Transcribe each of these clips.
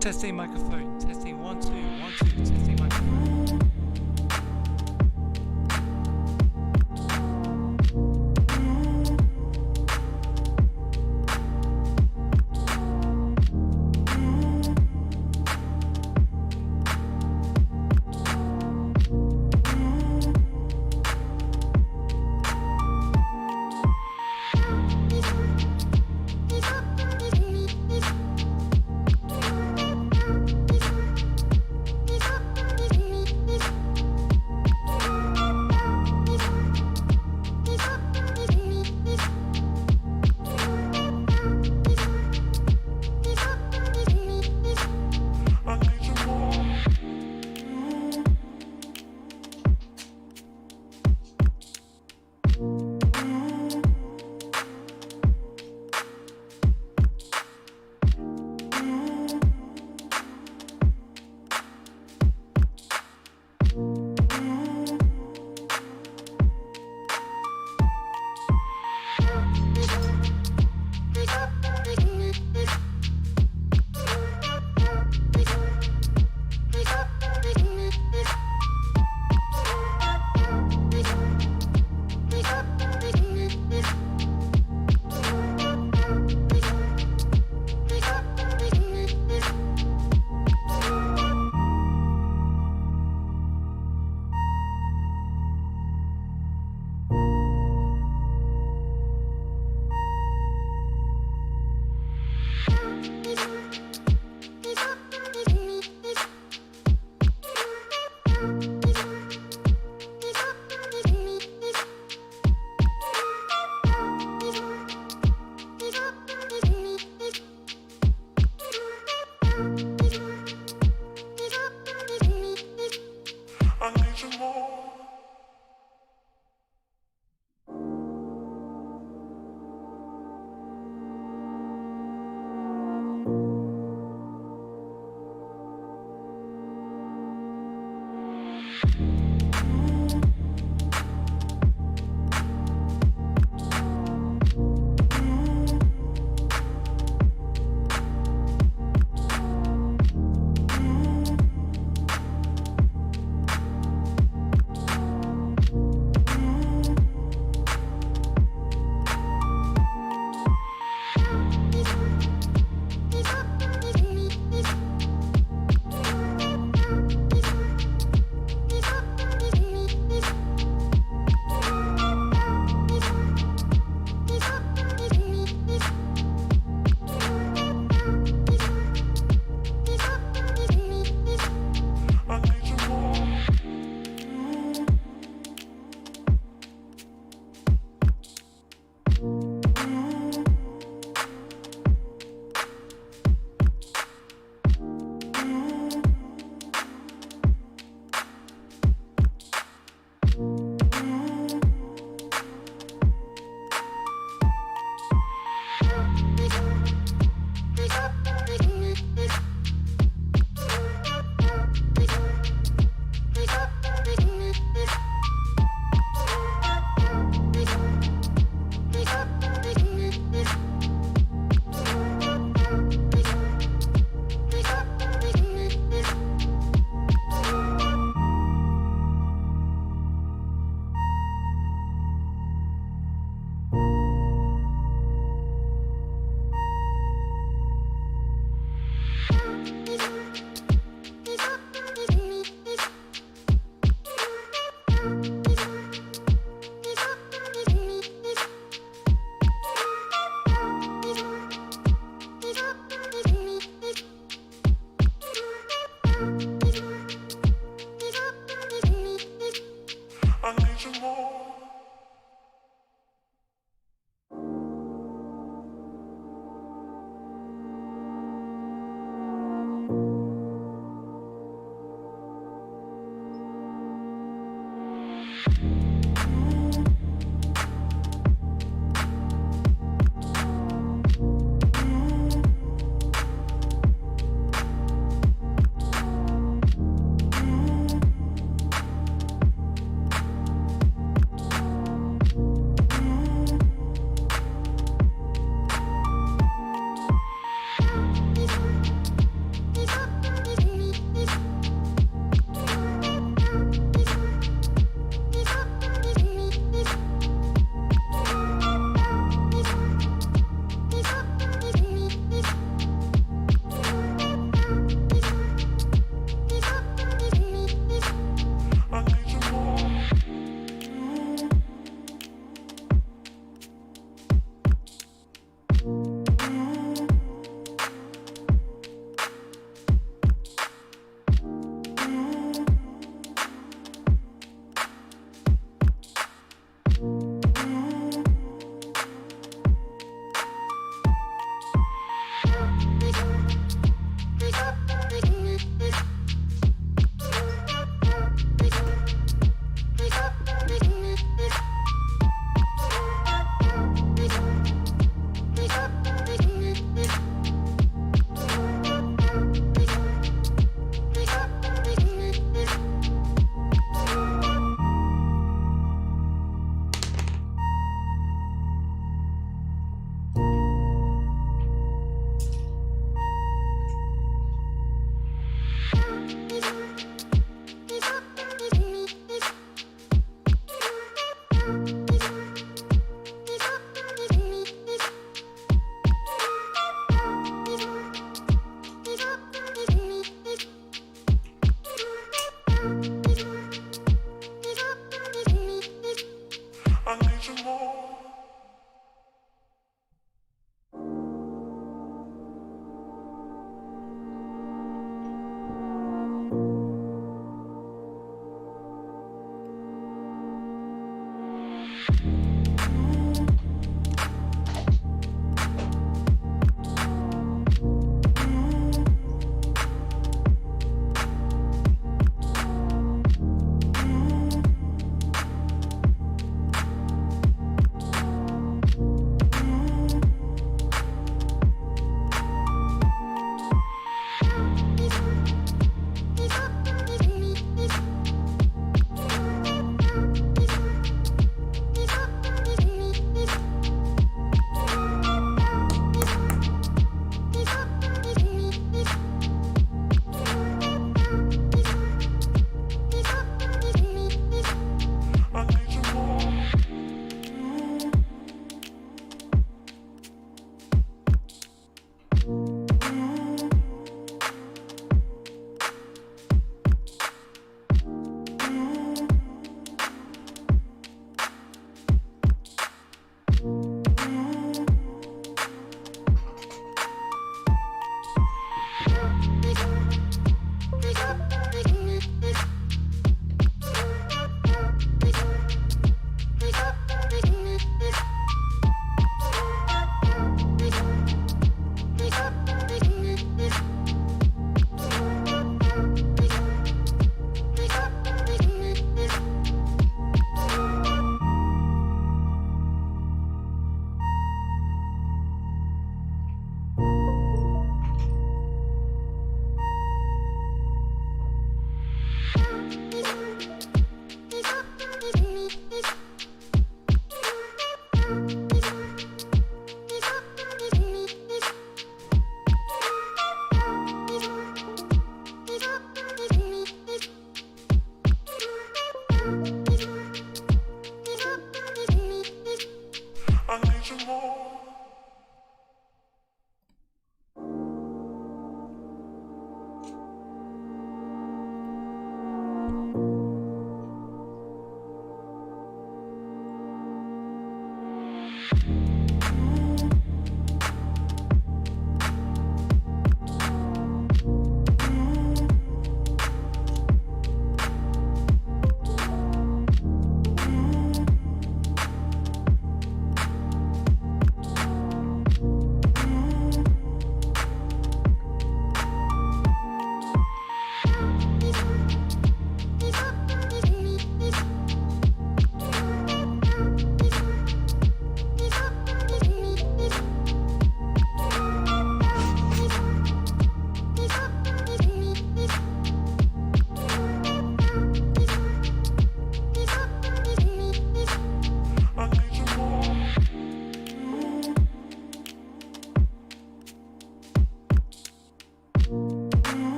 Testing microphone, testing 1 2 1 2, testing microphone.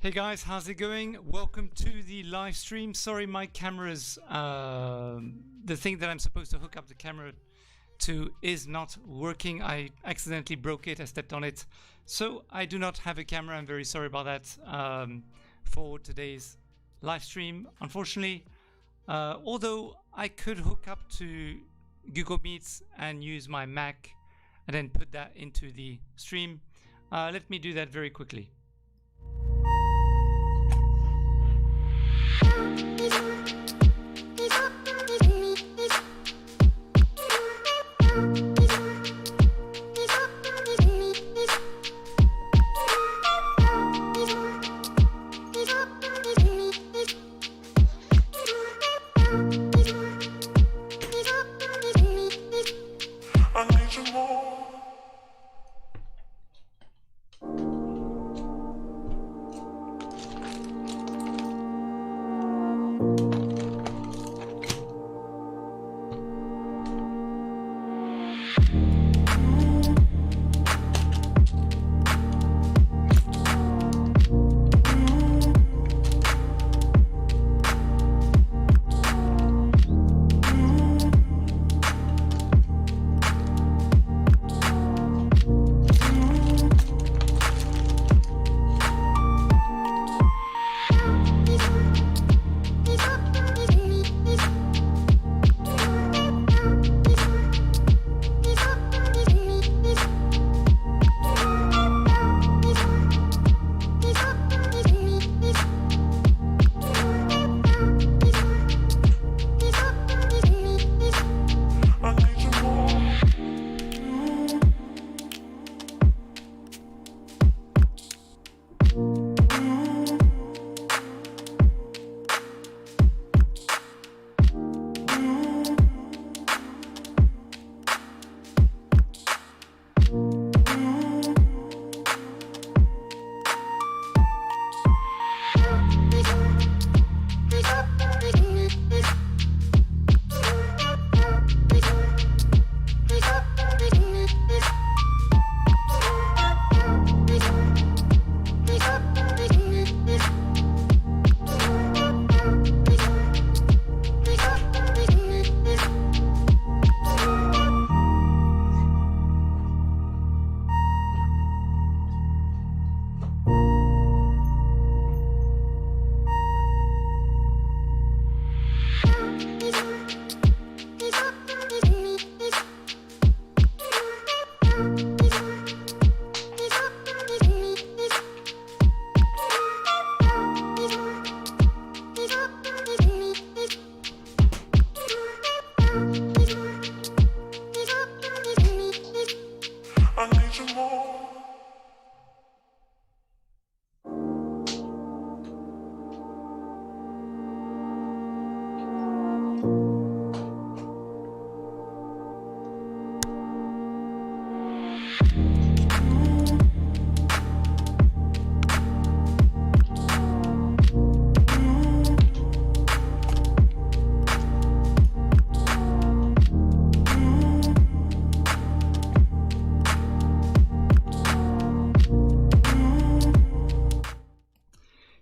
Hey guys, how's it going? Welcome to the live stream. Sorry, my camera's the thing that I'm supposed to hook up the camera to is not working. I accidentally broke it. I stepped on it, so I do not have a camera. I'm very sorry about that for today's live stream. Unfortunately, although I could hook up to Google Meets and use my Mac and then put that into the stream. Let me do that very quickly.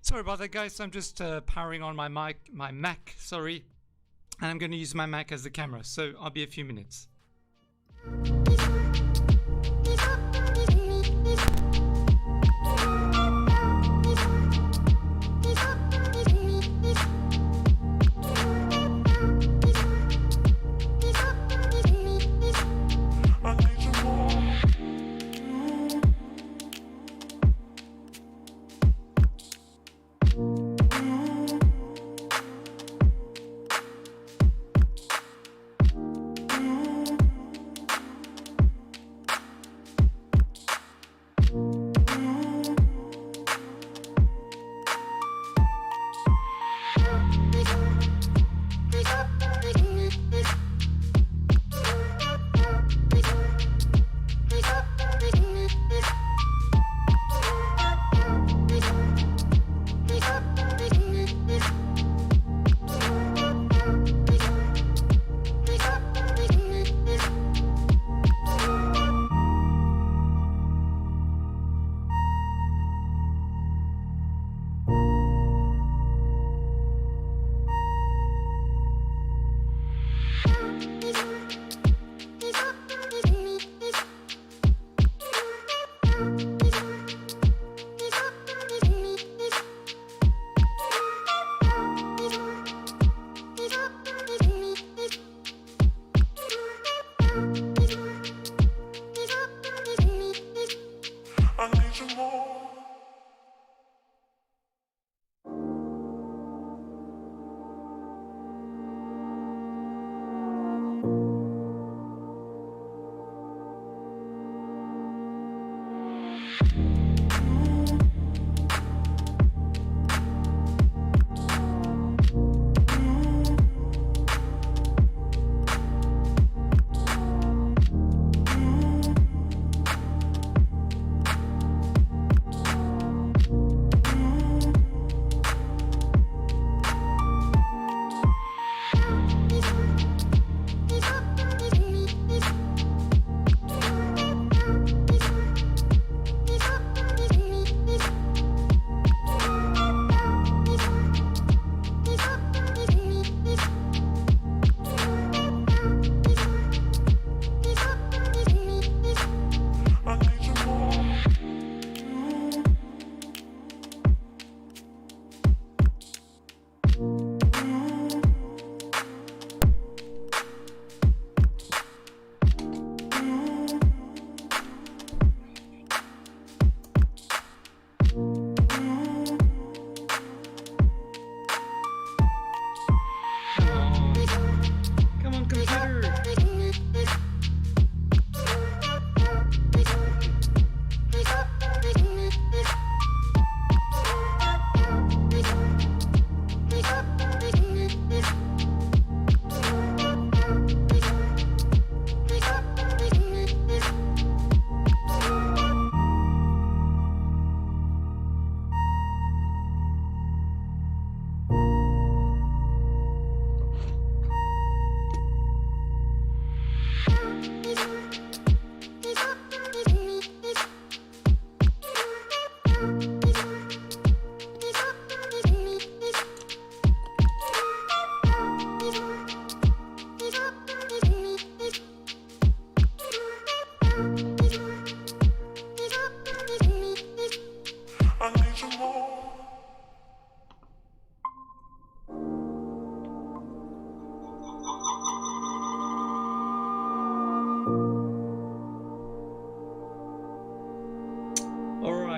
Sorry about that, guys. I'm just powering on my Mac, sorry, and I'm going to use my Mac as the camera, so I'll be a few minutes.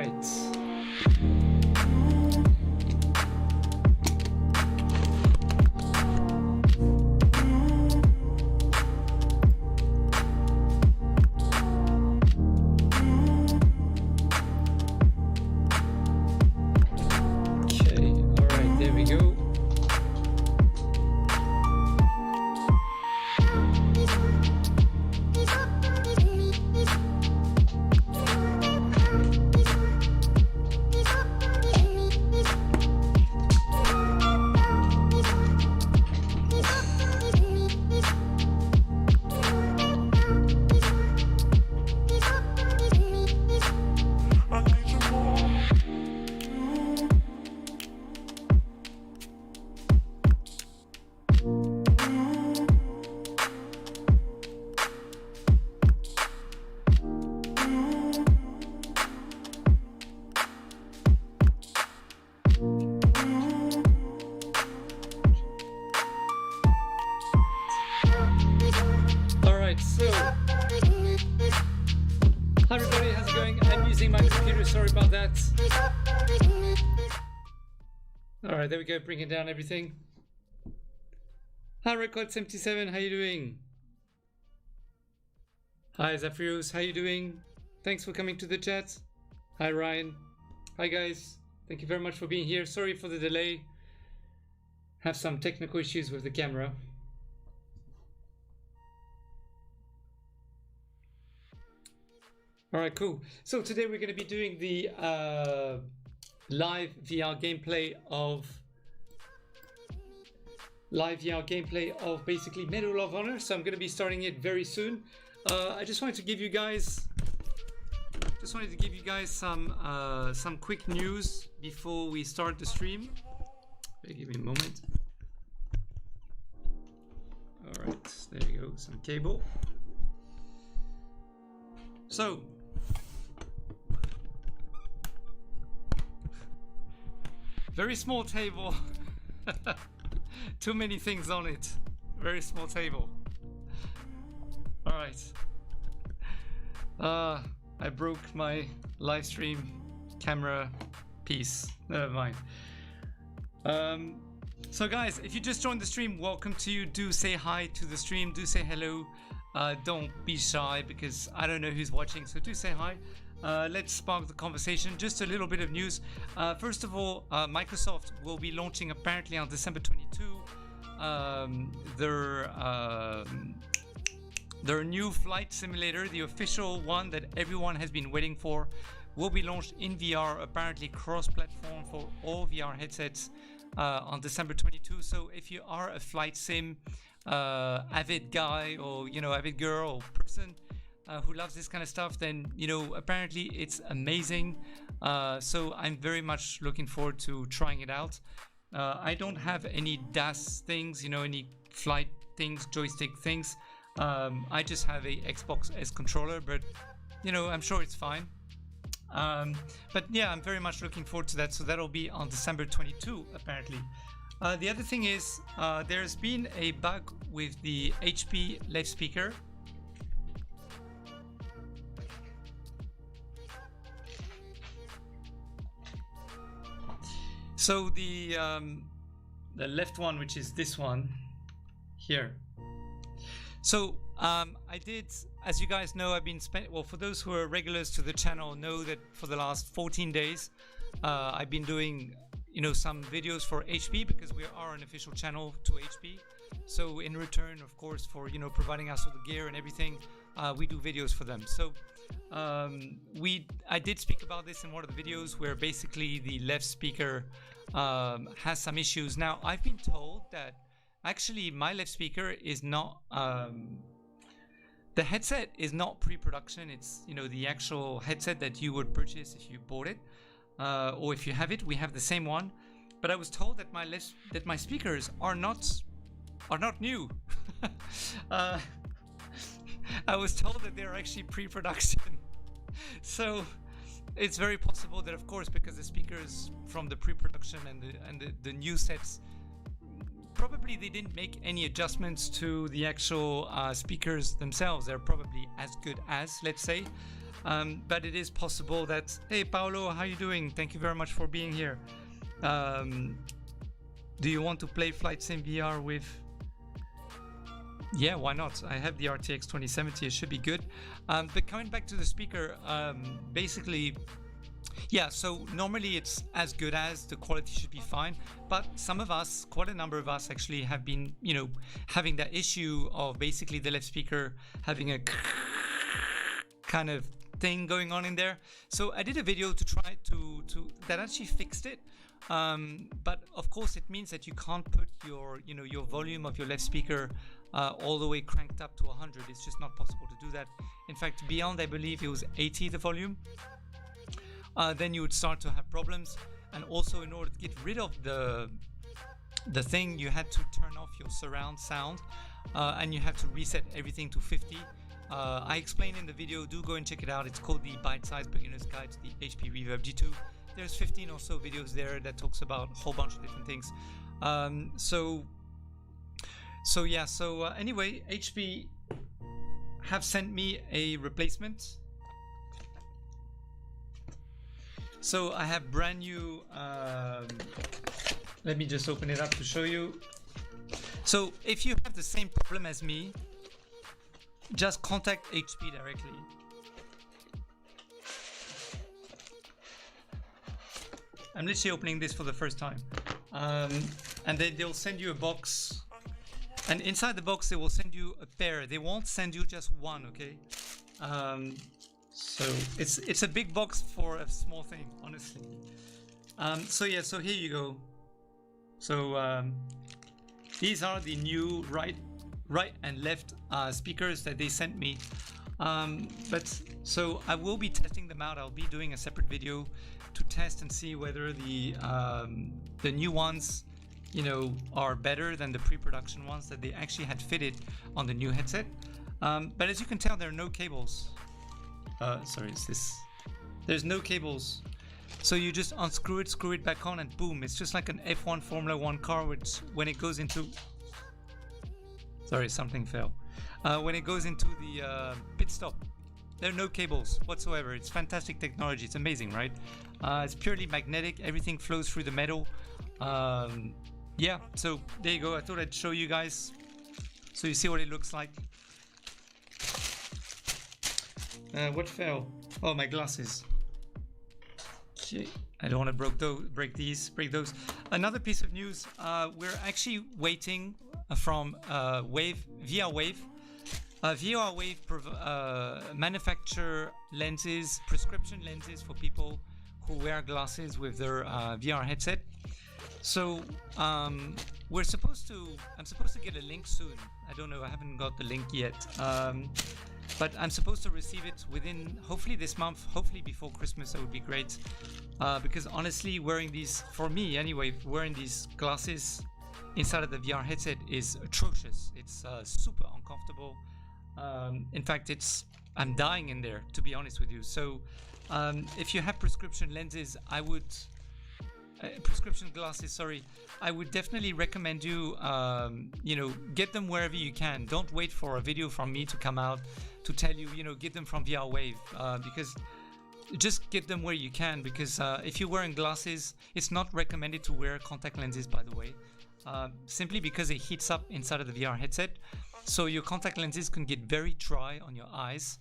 right. Alright, there we go, bringing down everything. Hi Record77, how you doing? Hi Zephyros, how you doing? Thanks for coming to the chat. Hi Ryan. Hi guys, thank you very much for being here. Sorry for the delay. Have some technical issues with the camera. Alright, cool. So today we're going to be doing the live VR gameplay of basically Medal of Honor. So I'm going to be starting it very soon. I just wanted to give you guys some quick news before we start the stream. Give me a moment. All right, there you go. Some cable. So. Very small table. Too many things on it. Very small table. All right. I broke my live stream camera piece. Never mind. So guys, if you just joined the stream, welcome to you. Do say hi to the stream. Do say hello. Don't be shy because I don't know who's watching. So do say hi. Let's spark the conversation. Just a little bit of news. First of all, Microsoft will be launching apparently on December 22 their new flight simulator, the official one that everyone has been waiting for, will be launched in VR, apparently cross-platform for all VR headsets on December 22. So if you are a flight sim avid guy or avid girl or person who loves this kind of stuff, then apparently it's amazing. So I'm very much looking forward to trying it out. I don't have any DAS things, any flight things, joystick things. I just have a Xbox S controller, but I'm sure it's fine. But yeah, I'm very much looking forward to that. So that'll be on December 22 apparently. The other thing is there's been a bug with the HP left speaker. So the left one, which is this one here. So I did, as you guys know, I've been for those who are regulars to the channel know that for the last 14 days I've been doing some videos for HP because we are an official channel to HP. So in return, of course, for providing us with the gear and everything, we do videos for them. So I did speak about this in one of the videos where basically the left speaker has some issues. Now I've been told that actually my left speaker is not the headset is not pre-production. It's the actual headset that you would purchase if you bought it, or if you have it. We have the same one, but I was told that my speakers are not new. I was told that they're actually pre-production. So it's very possible that, of course, because the speakers from the pre-production and the new sets, probably they didn't make any adjustments to the actual speakers themselves. They're probably as good as, let's say. but it is possible that, hey Paolo, how you doing? Thank you very much for being here. Do you want to play Flight Sim VR with? Yeah, why not? I have the RTX 2070, it should be good. But coming back to the speaker, basically, yeah, so normally it's as good as, the quality should be fine, but some of us, quite a number of us actually have been, you know, having that issue of basically the left speaker having a kind of thing going on in there. So I did a video to try to that actually fixed it. But of course it means that you can't put your, you know, your volume of your left speaker all the way cranked up to 100. It's just not possible to do that. In fact, beyond, I believe it was 80 the volume. Then you would start to have problems. And also, in order to get rid of the thing, you had to turn off your surround sound, and you have to reset everything to 50. I explained in the video, do go and check it out. It's called the Bite-Sized Beginner's Guide to the HP Reverb G2. There's 15 or so videos there that talks about a whole bunch of different things. Anyway, HP have sent me a replacement. So I have brand new, let me just open it up to show you. So if you have the same problem as me, just contact HP directly. I'm literally opening this for the first time. And then they'll send you a box. And inside the box, they will send you a pair. They won't send you just one, okay? So it's a big box for a small thing, honestly. So yeah, so here you go. So these are the new right and left speakers that they sent me. But so I will be testing them out. I'll be doing a separate video to test and see whether the new ones, you know, are better than the pre-production ones that they actually had fitted on the new headset. But as you can tell, there are no cables. Sorry, is this? There's no cables. So you just unscrew it, screw it back on, and boom! It's just like an F1 Formula 1 car, which when it goes into, sorry, something fell. When it goes into the pit stop, there are no cables whatsoever. It's fantastic technology. It's amazing, right? It's purely magnetic. Everything flows through the metal. Yeah, so there you go. I thought I'd show you guys so you see what it looks like. What fell? Oh, my glasses. Okay. I don't want to break those. Another piece of news, we're actually waiting from VR Wave. VR Wave manufacture lenses, prescription lenses for people who wear glasses with their VR headset. So I'm supposed to get a link soon. I don't know, I haven't got the link yet. But I'm supposed to receive it within, hopefully this month, hopefully before Christmas. That would be great. Because honestly, wearing these, for me anyway, wearing these glasses inside of the VR headset is atrocious. It's super uncomfortable. In fact, I'm dying in there, to be honest with you. So if you have prescription lenses, prescription glasses, sorry, I would definitely recommend you, you know, get them wherever you can. Don't wait for a video from me to come out to tell you, you know, get them from VR Wave, because just get them where you can, because if you're wearing glasses, it's not recommended to wear contact lenses, by the way, simply because it heats up inside of the VR headset. So your contact lenses can get very dry on your eyes,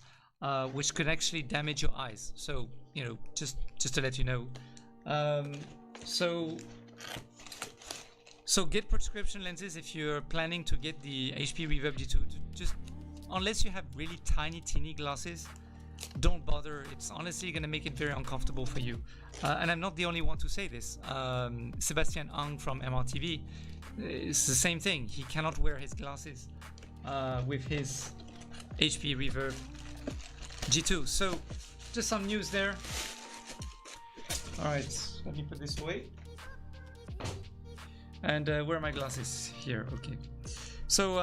which could actually damage your eyes. So, you know, just to let you know. So get prescription lenses if you're planning to get the HP Reverb G2. Just unless you have really tiny, teeny glasses, don't bother. It's honestly going to make it very uncomfortable for you. And I'm not the only one to say this. Sebastian Ang from MRTV, it's the same thing. He cannot wear his glasses with his HP Reverb G2. So just some news there. All right, let me put this away. And where are my glasses? Here, okay. So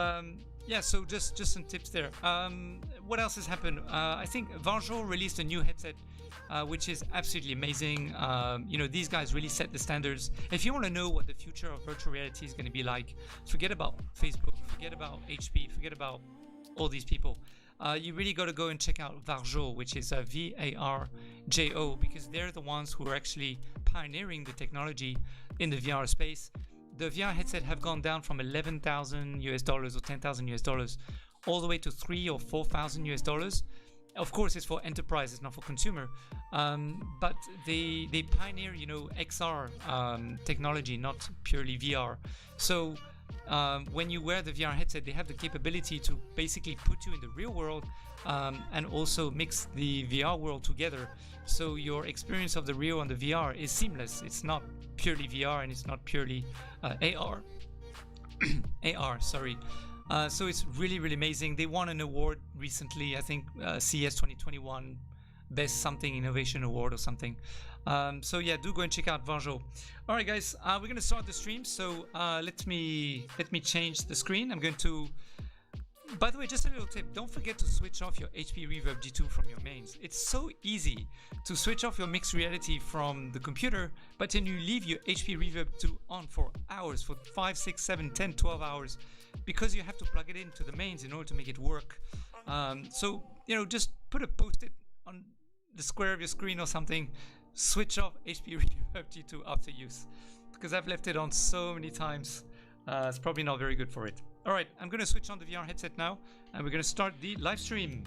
yeah, so just some tips there. What else has happened? I think Vanjo released a new headset, which is absolutely amazing. You know, these guys really set the standards. If you want to know what the future of virtual reality is going to be like, forget about Facebook, forget about HP, forget about all these people. you really got to go and check out Varjo, which is VARJO, because they're the ones who are actually pioneering the technology in the VR space. The VR headset have gone down from 11,000 US dollars or 10,000 US dollars all the way to 3 or 4,000 US dollars. Of course, it's for enterprise, it's not for consumer. But they pioneer, you know, XR technology, not purely VR. So when you wear the VR headset, they have the capability to basically put you in the real world and also mix the VR world together. So your experience of the real and the VR is seamless. It's not purely VR and it's not purely AR. AR, sorry. So it's really, really amazing. They won an award recently, I think CES 2021 Best Something Innovation Award or something. So yeah, do go and check out Varjo. All right, guys, we're gonna start the stream. So let me change the screen. I'm going to. By the way, just a little tip: don't forget to switch off your HP Reverb G2 from your mains. It's so easy to switch off your mixed reality from the computer, but then you leave your HP Reverb 2 on for hours, for 5, 6, 7, 10, 12 hours, because you have to plug it into the mains in order to make it work. So, you know, just put a post-it on the square of your screen or something, switch off HP Reverb G2 after use, because I've left it on so many times. It's probably not very good for it. All right, I'm going to switch on the VR headset now, and we're going to start the live stream.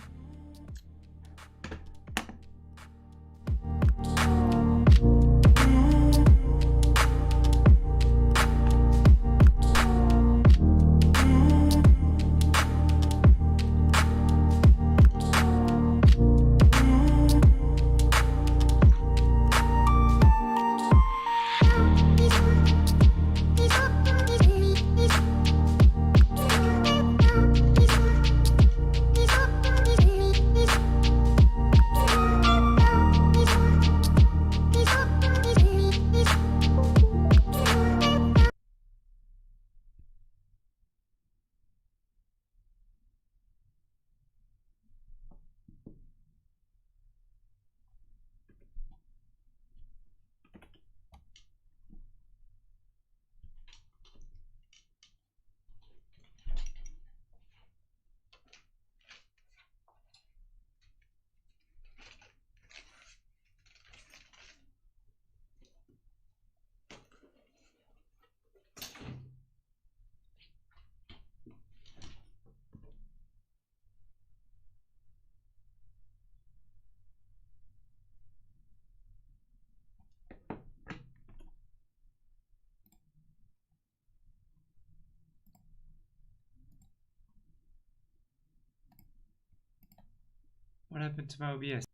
What happened to my OBS?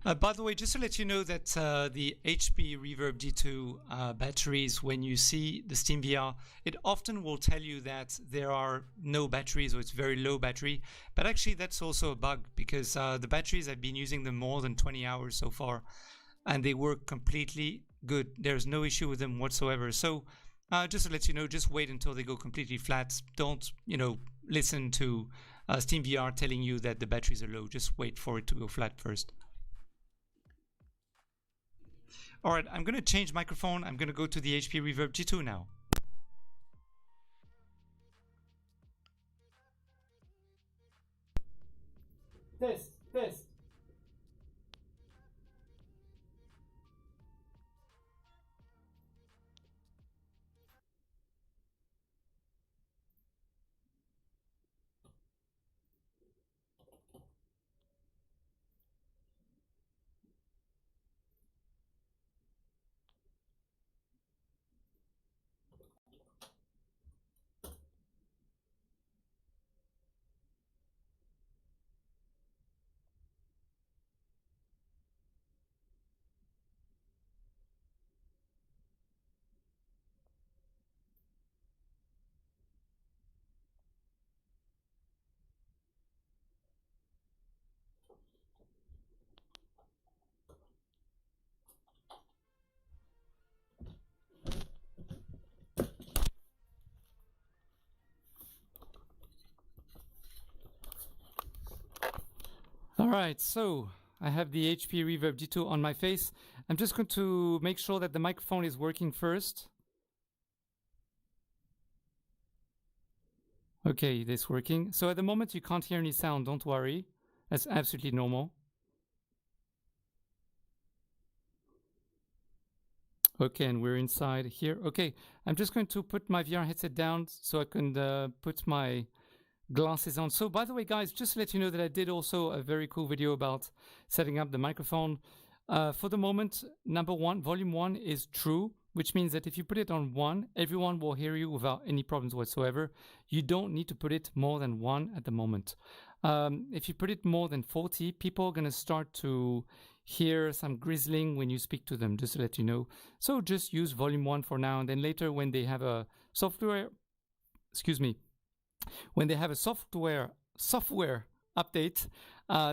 By the way, just to let you know that the HP Reverb G2 batteries, when you see the SteamVR, it often will tell you that there are no batteries or it's very low battery. But actually, that's also a bug because the batteries, I've been using them more than 20 hours so far, and they work completely good. There's no issue with them whatsoever. So just to let you know, just wait until they go completely flat. Don't, listen to SteamVR telling you that the batteries are low. Just wait for it to go flat first. All right, I'm going to change microphone. I'm going to go to the HP Reverb G2 now. Test. All right, so I have the HP Reverb G2 on my face. I'm just going to make sure that the microphone is working first. Okay, this working. So at the moment you can't hear any sound, don't worry. That's absolutely normal. Okay, and we're inside here. Okay, I'm just going to put my VR headset down so I can put my glasses on. So by the way, guys, just to let you know that I did also a very cool video about setting up the microphone. For the moment, number one, volume 1 is true, which means that if you put it on 1, everyone will hear you without any problems whatsoever. You don't need to put it more than 1 at the moment. If you put it more than 40, people are going to start to hear some grizzling when you speak to them, just to let you know. So just use volume 1 for now, and then later when they have a software update,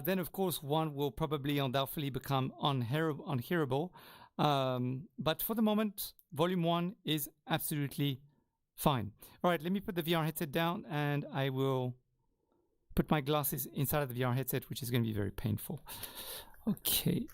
then of course 1 will probably undoubtedly become unhearable. But for the moment, volume 1 is absolutely fine. All right, let me put the VR headset down and I will put my glasses inside of the VR headset, which is going to be very painful. Okay.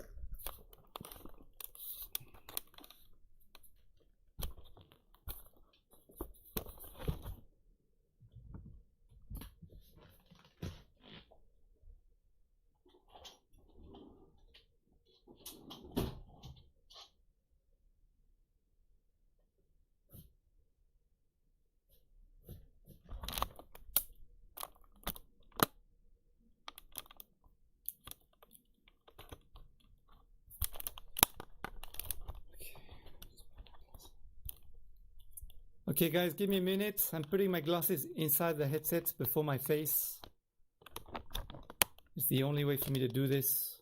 Okay guys, give me a minute. I'm putting my glasses inside the headset before my face. It's the only way for me to do this.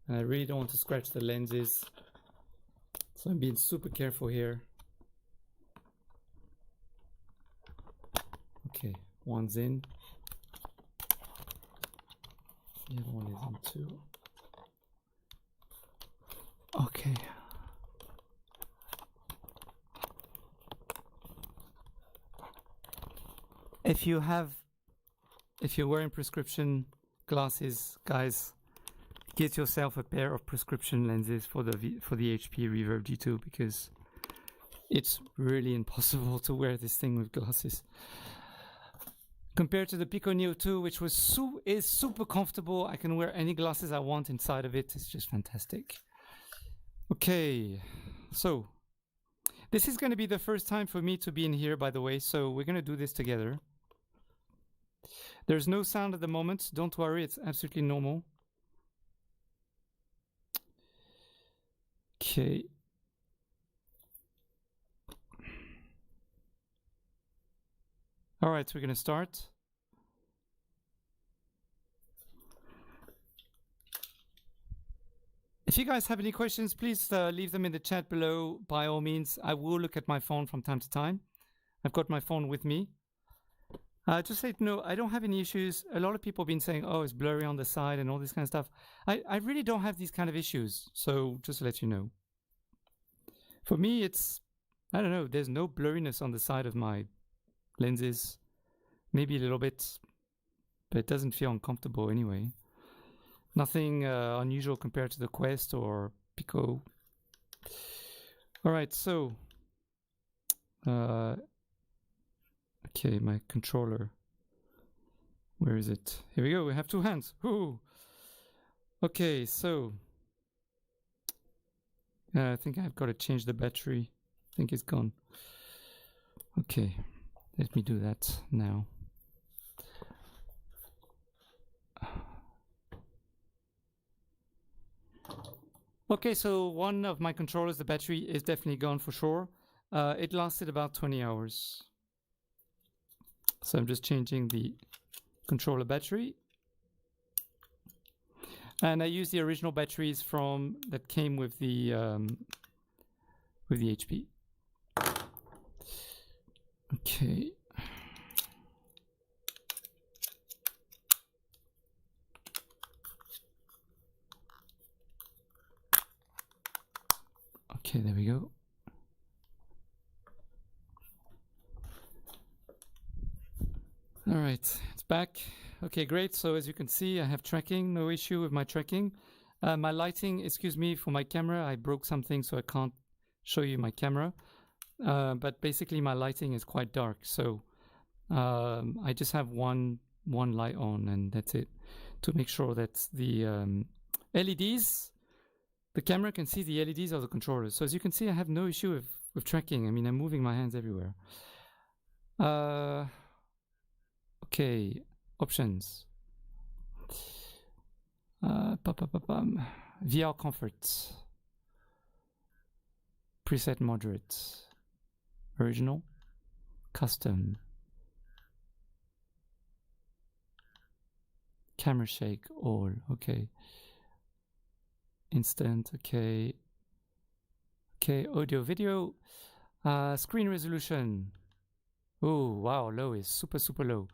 And I really don't want to scratch the lenses. So I'm being super careful here. Okay, one's in. The other one is in too. Okay. If you're wearing prescription glasses, guys, get yourself a pair of prescription lenses for the HP Reverb G2 because it's really impossible to wear this thing with glasses. Compared to the Pico Neo 2, which is super comfortable, I can wear any glasses I want inside of it. It's just fantastic. Okay, so this is going to be the first time for me to be in here, by the way, so we're going to do this together. There's no sound at the moment. Don't worry, it's absolutely normal. Okay. All right, so we're going to start. If you guys have any questions, please leave them in the chat below. By all means, I will look at my phone from time to time. I've got my phone with me. Just say no, I don't have any issues. A lot of people have been saying, oh, it's blurry on the side and all this kind of stuff. I really don't have these kind of issues. So just to let you know. For me, it's, I don't know, there's no blurriness on the side of my lenses. Maybe a little bit, but it doesn't feel uncomfortable anyway. Nothing unusual compared to the Quest or Pico. All right, so okay, my controller. Where is it? Here we go. We have two hands. Ooh. Okay, so I think I've got to change the battery. I think it's gone. Okay, let me do that now. Okay, so one of my controllers, the battery is definitely gone for sure. It lasted about 20 hours. So I'm just changing the controller battery. And I use the original batteries from that came with the HP. Okay. Okay, there we go. All right, it's back. Okay, great. So as you can see, I have tracking, no issue with my tracking. My lighting, excuse me, for my camera, I broke something so I can't show you my camera. But basically my lighting is quite dark. So I just have one light on and that's it, to make sure that the LEDs, the camera can see the LEDs of the controllers. So as you can see, I have no issue with tracking. I mean, I'm moving my hands everywhere. Okay, options. VR comfort. Preset moderate. Original. Custom. Camera shake, all. Okay. Instant, okay. Okay, audio video. Screen resolution. Oh, wow, low is super, super low.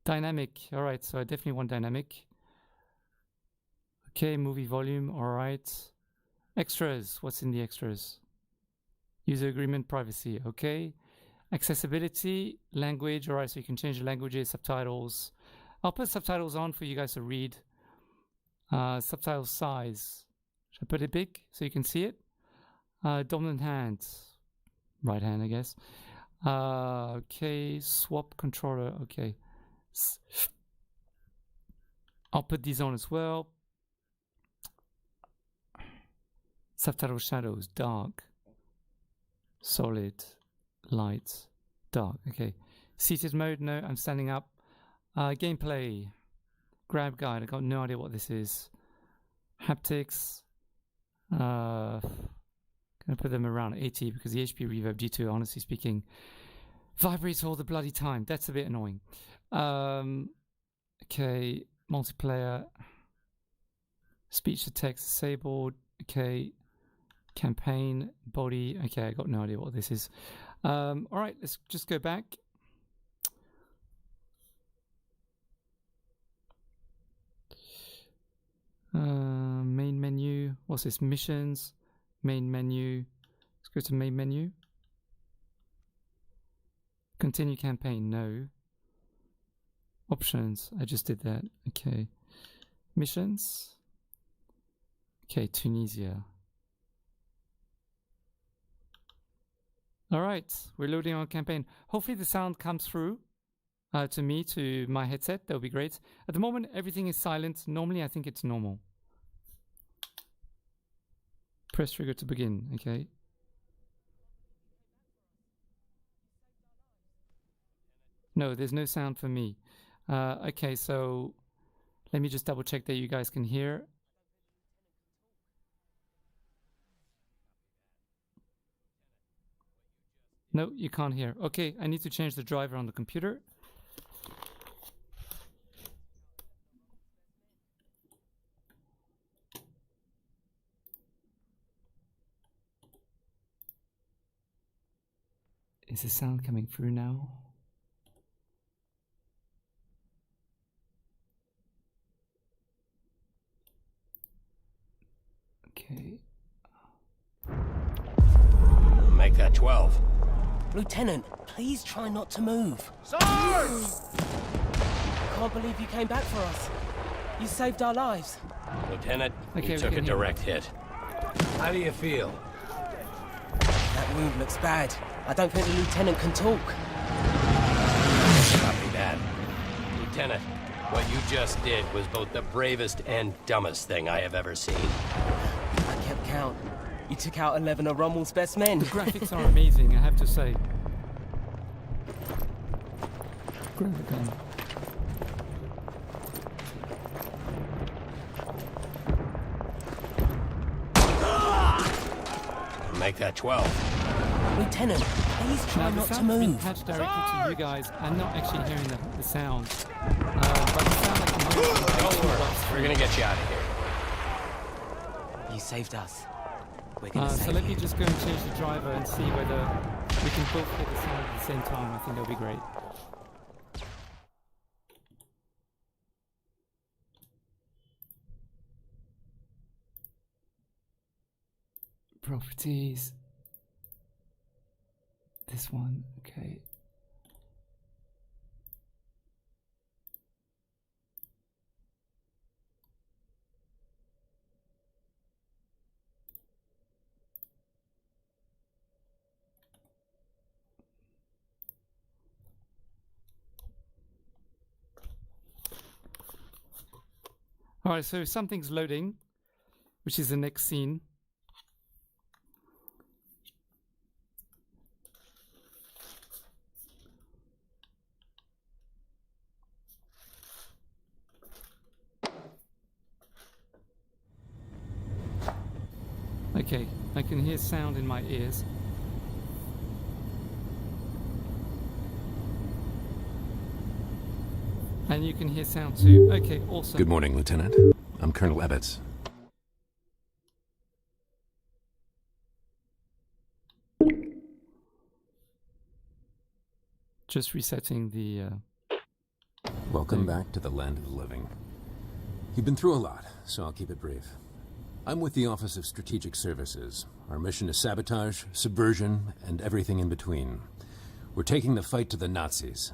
Dynamic, all right, so I definitely want dynamic. Okay, movie volume, all right. Extras, what's in the extras? User agreement, privacy, okay. Accessibility, language, all right, so you can change the languages, subtitles. I'll put subtitles on for you guys to read. Subtitle size. Should I put it big so you can see it? Dominant hand. Right hand, I guess. Okay, swap controller, okay. I'll put these on as well. Subtitle shadows, dark, solid, light, dark, okay. Seated mode, no, I'm standing up. Gameplay, grab guide, I got no idea what this is. Haptics, gonna put them around 80 because the HP Reverb G2, honestly speaking, vibrates all the bloody time. That's a bit annoying. Okay, multiplayer, speech to text disabled, okay, campaign, body, okay, I got no idea what this is. All right, let's just go back. Main menu, what's this? Missions, main menu. Let's go to main menu. Continue campaign, no. Options, I just did that, okay. Missions. Okay, Tunisia. All right, we're loading our campaign. Hopefully the sound comes through to me, to my headset. That would be great. At the moment, everything is silent. Normally, I think it's normal. Press trigger to begin, okay. No, there's no sound for me. Okay, so let me just double check that you guys can hear. No, you can't hear. Okay, I need to change the driver on the computer. Is the sound coming through now? Okay. Make that 12. Lieutenant, please try not to move. Sarge! Can't believe you came back for us. You saved our lives. Lieutenant, Okay, you took a direct hit. How do you feel? That wound looks bad. I don't think the lieutenant can talk. Copy that. Lieutenant, what you just did was both the bravest and dumbest thing I have ever seen. I kept count. You took out 11 of Rommel's best men. The graphics are amazing, I have to say. Grab a gun. Make that 12. Lieutenant, please try Now, not the to sound's been move. patched directly to you guys. I'm not actually hearing the sounds. But the sound like I'm hearing from Don't worry, Xbox. we're gonna get you out of here. You saved us. We're gonna save So let you. me just go and change the driver and see whether we can both hit the sound at the same time. I think that'll be great. Properties. This one, okay. All right, so something's loading, which is the next scene. Okay, I can hear sound in my ears. And you can hear sound too. Okay, awesome. Good morning, Lieutenant. I'm Colonel Ebbets. Just resetting the... Welcome back to the land of the living. You've been through a lot, so I'll keep it brief. I'm with the Office of Strategic Services. Our mission is sabotage, subversion, and everything in between. We're taking the fight to the Nazis,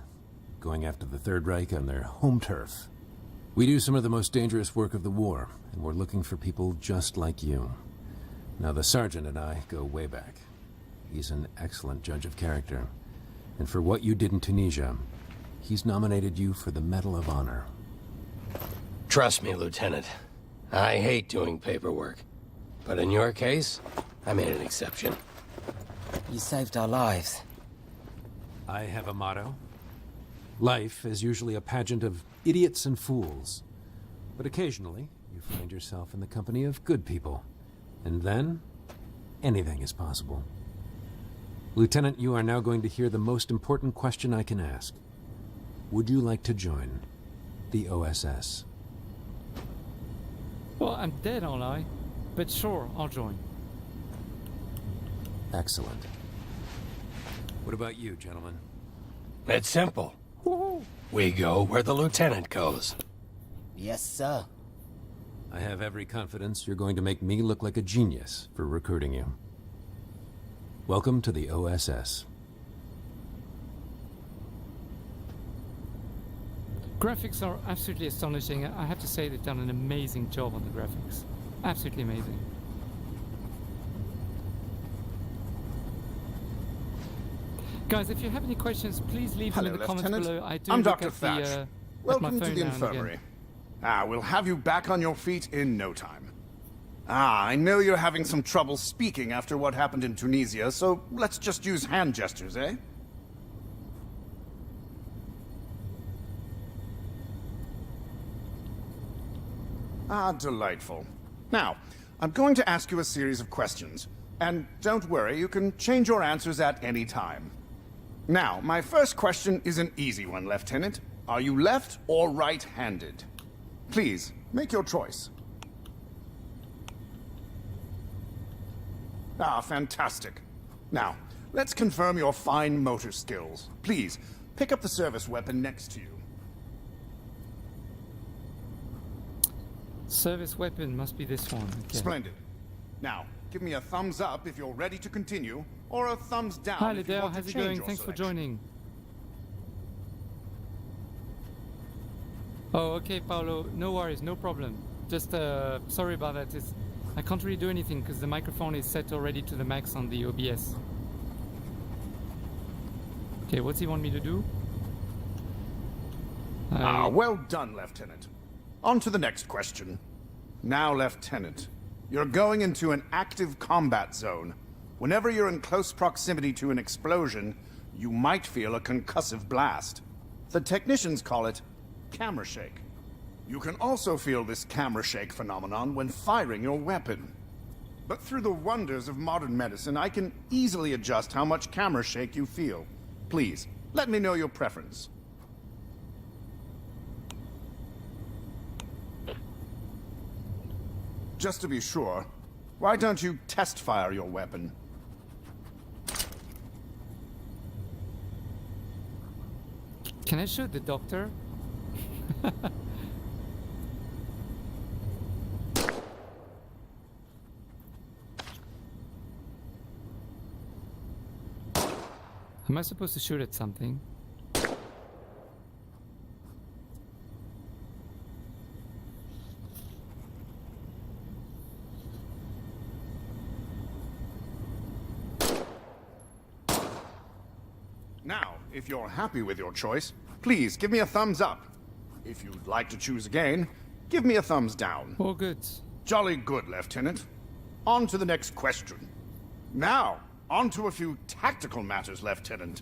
going after the Third Reich on their home turf. We do some of the most dangerous work of the war, and we're looking for people just like you. Now, the sergeant and I go way back. He's an excellent judge of character. And for what you did in Tunisia, he's nominated you for the Medal of Honor. Trust me, Lieutenant. I hate doing paperwork. But in your case, I made an exception. You saved our lives. I have a motto. Life is usually a pageant of idiots and fools. But occasionally, you find yourself in the company of good people. And then, anything is possible. Lieutenant, you are now going to hear the most important question I can ask. Would you like to join the OSS? Well, I'm dead, aren't I? But sure, I'll join. Excellent. What about you, gentlemen? It's simple. We go where the lieutenant goes. Yes, sir. I have every confidence you're going to make me look like a genius for recruiting you. Welcome to the OSS. Graphics are absolutely astonishing. I have to say they've done an amazing job on the graphics. Absolutely amazing. Guys, if you have any questions, please leave them in the comments below. I do I'm look Dr. at Thatch. the, at Welcome my to phone the now and again. infirmary. We'll have you back on your feet in no time. I know you're having some trouble speaking after what happened in Tunisia, so let's just use hand gestures, eh? Delightful. Now, I'm going to ask you a series of questions. And don't worry, you can change your answers at any time. Now, my first question is an easy one, Lieutenant. Are you left or right-handed? Please, make your choice. Fantastic. Now, let's confirm your fine motor skills. Please, pick up the service weapon next to you. Service weapon must be this one. Okay. Splendid. Now, give me a thumbs up if you're ready to continue, or a thumbs down Hi, if you Liddell. want to How's it change going? your Thanks for selection. joining. Oh, okay, Paolo. No worries, no problem. Just sorry about that. I can't really do anything because the microphone is set already to the max on the OBS. Okay, what's he want me to do? Well done, Lieutenant. On to the next question. Now, Lieutenant, you're going into an active combat zone. Whenever you're in close proximity to an explosion, you might feel a concussive blast. The technicians call it camera shake. You can also feel this camera shake phenomenon when firing your weapon. But through the wonders of modern medicine, I can easily adjust how much camera shake you feel. Please, let me know your preference. Just to be sure, why don't you test fire your weapon? Can I shoot the doctor? Am I supposed to shoot at something? Now, if you're happy with your choice, please give me a thumbs up. If you'd like to choose again, give me a thumbs down. Oh, good. Jolly good, Lieutenant. On to the next question. Now, on to a few tactical matters, Lieutenant.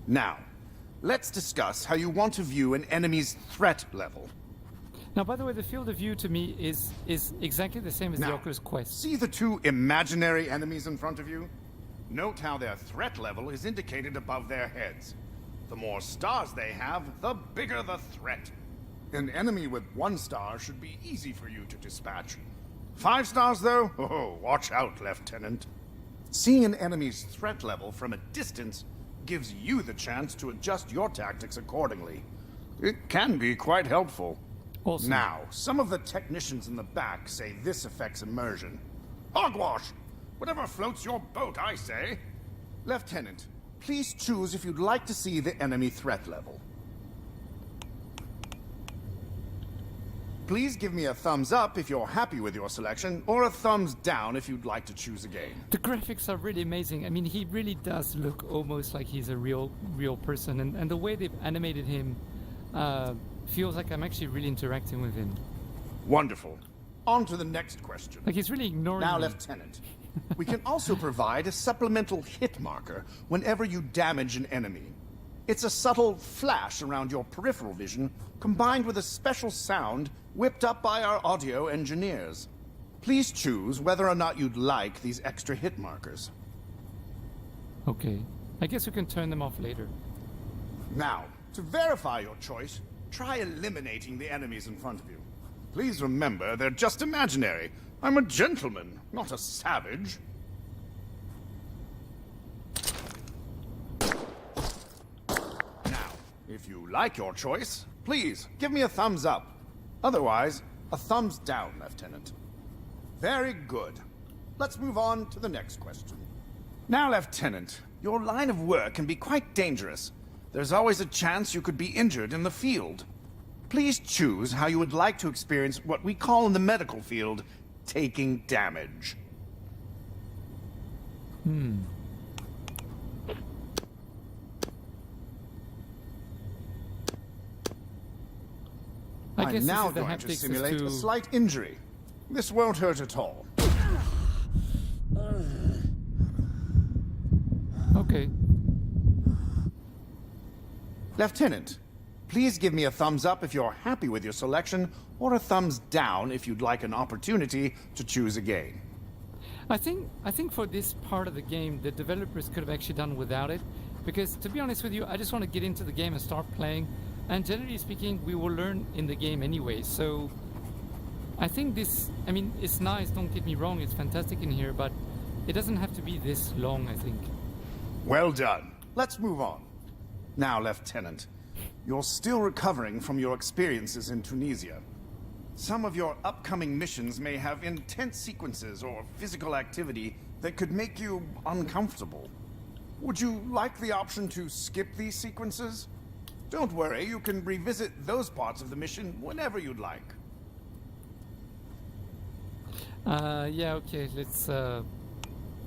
Now, let's discuss how you want to view an enemy's threat level. Now, by the way, the field of view to me is exactly the same as the Now, Oculus Quest. see the two imaginary enemies in front of you? Note how their threat level is indicated above their heads. The more stars they have, the bigger the threat. An enemy with 1 star should be easy for you to dispatch. 5 stars, though? Oh, watch out, Lieutenant. Seeing an enemy's threat level from a distance gives you the chance to adjust your tactics accordingly. It can be quite helpful. Awesome. Now, some of the technicians in the back say this affects immersion. Hogwash! Whatever floats your boat, I say. Lieutenant, please choose if you'd like to see the enemy threat level. Please give me a thumbs up if you're happy with your selection, or a thumbs down if you'd like to choose again. The graphics are really amazing. I mean, he really does look almost like he's a real person, and the way they've animated him feels like I'm actually really interacting with him. Wonderful. On to the next question. Like he's really ignoring Now, me. Lieutenant, we can also provide a supplemental hit marker whenever you damage an enemy. It's a subtle flash around your peripheral vision, combined with a special sound whipped up by our audio engineers. Please choose whether or not you'd like these extra hit markers. Okay. I guess we can turn them off later. Now, to verify your choice, try eliminating the enemies in front of you. Please remember, they're just imaginary. I'm a gentleman, not a savage. Now, if you like your choice, please give me a thumbs up. Otherwise, a thumbs down, Lieutenant. Very good. Let's move on to the next question. Now, Lieutenant, your line of work can be quite dangerous. There's always a chance you could be injured in the field. Please choose how you would like to experience what we call in the medical field taking damage. I guess I'm now this is the going to haptics simulate as a to... slight injury. This won't hurt at all. Okay. Lieutenant, please give me a thumbs up if you're happy with your selection, or a thumbs down if you'd like an opportunity to choose again. I think for this part of the game, the developers could have actually done without it, because to be honest with you, I just want to get into the game and start playing, and generally speaking, we will learn in the game anyway. So I think this, I mean, it's nice. Don't get me wrong, it's fantastic in here, but it doesn't have to be this long, I think. Well done. Let's move on. Now, Lieutenant, you're still recovering from your experiences in Tunisia. Some of your upcoming missions may have intense sequences or physical activity that could make you uncomfortable. Would you like the option to skip these sequences? Don't worry, you can revisit those parts of the mission whenever you'd like. Yeah, okay, let's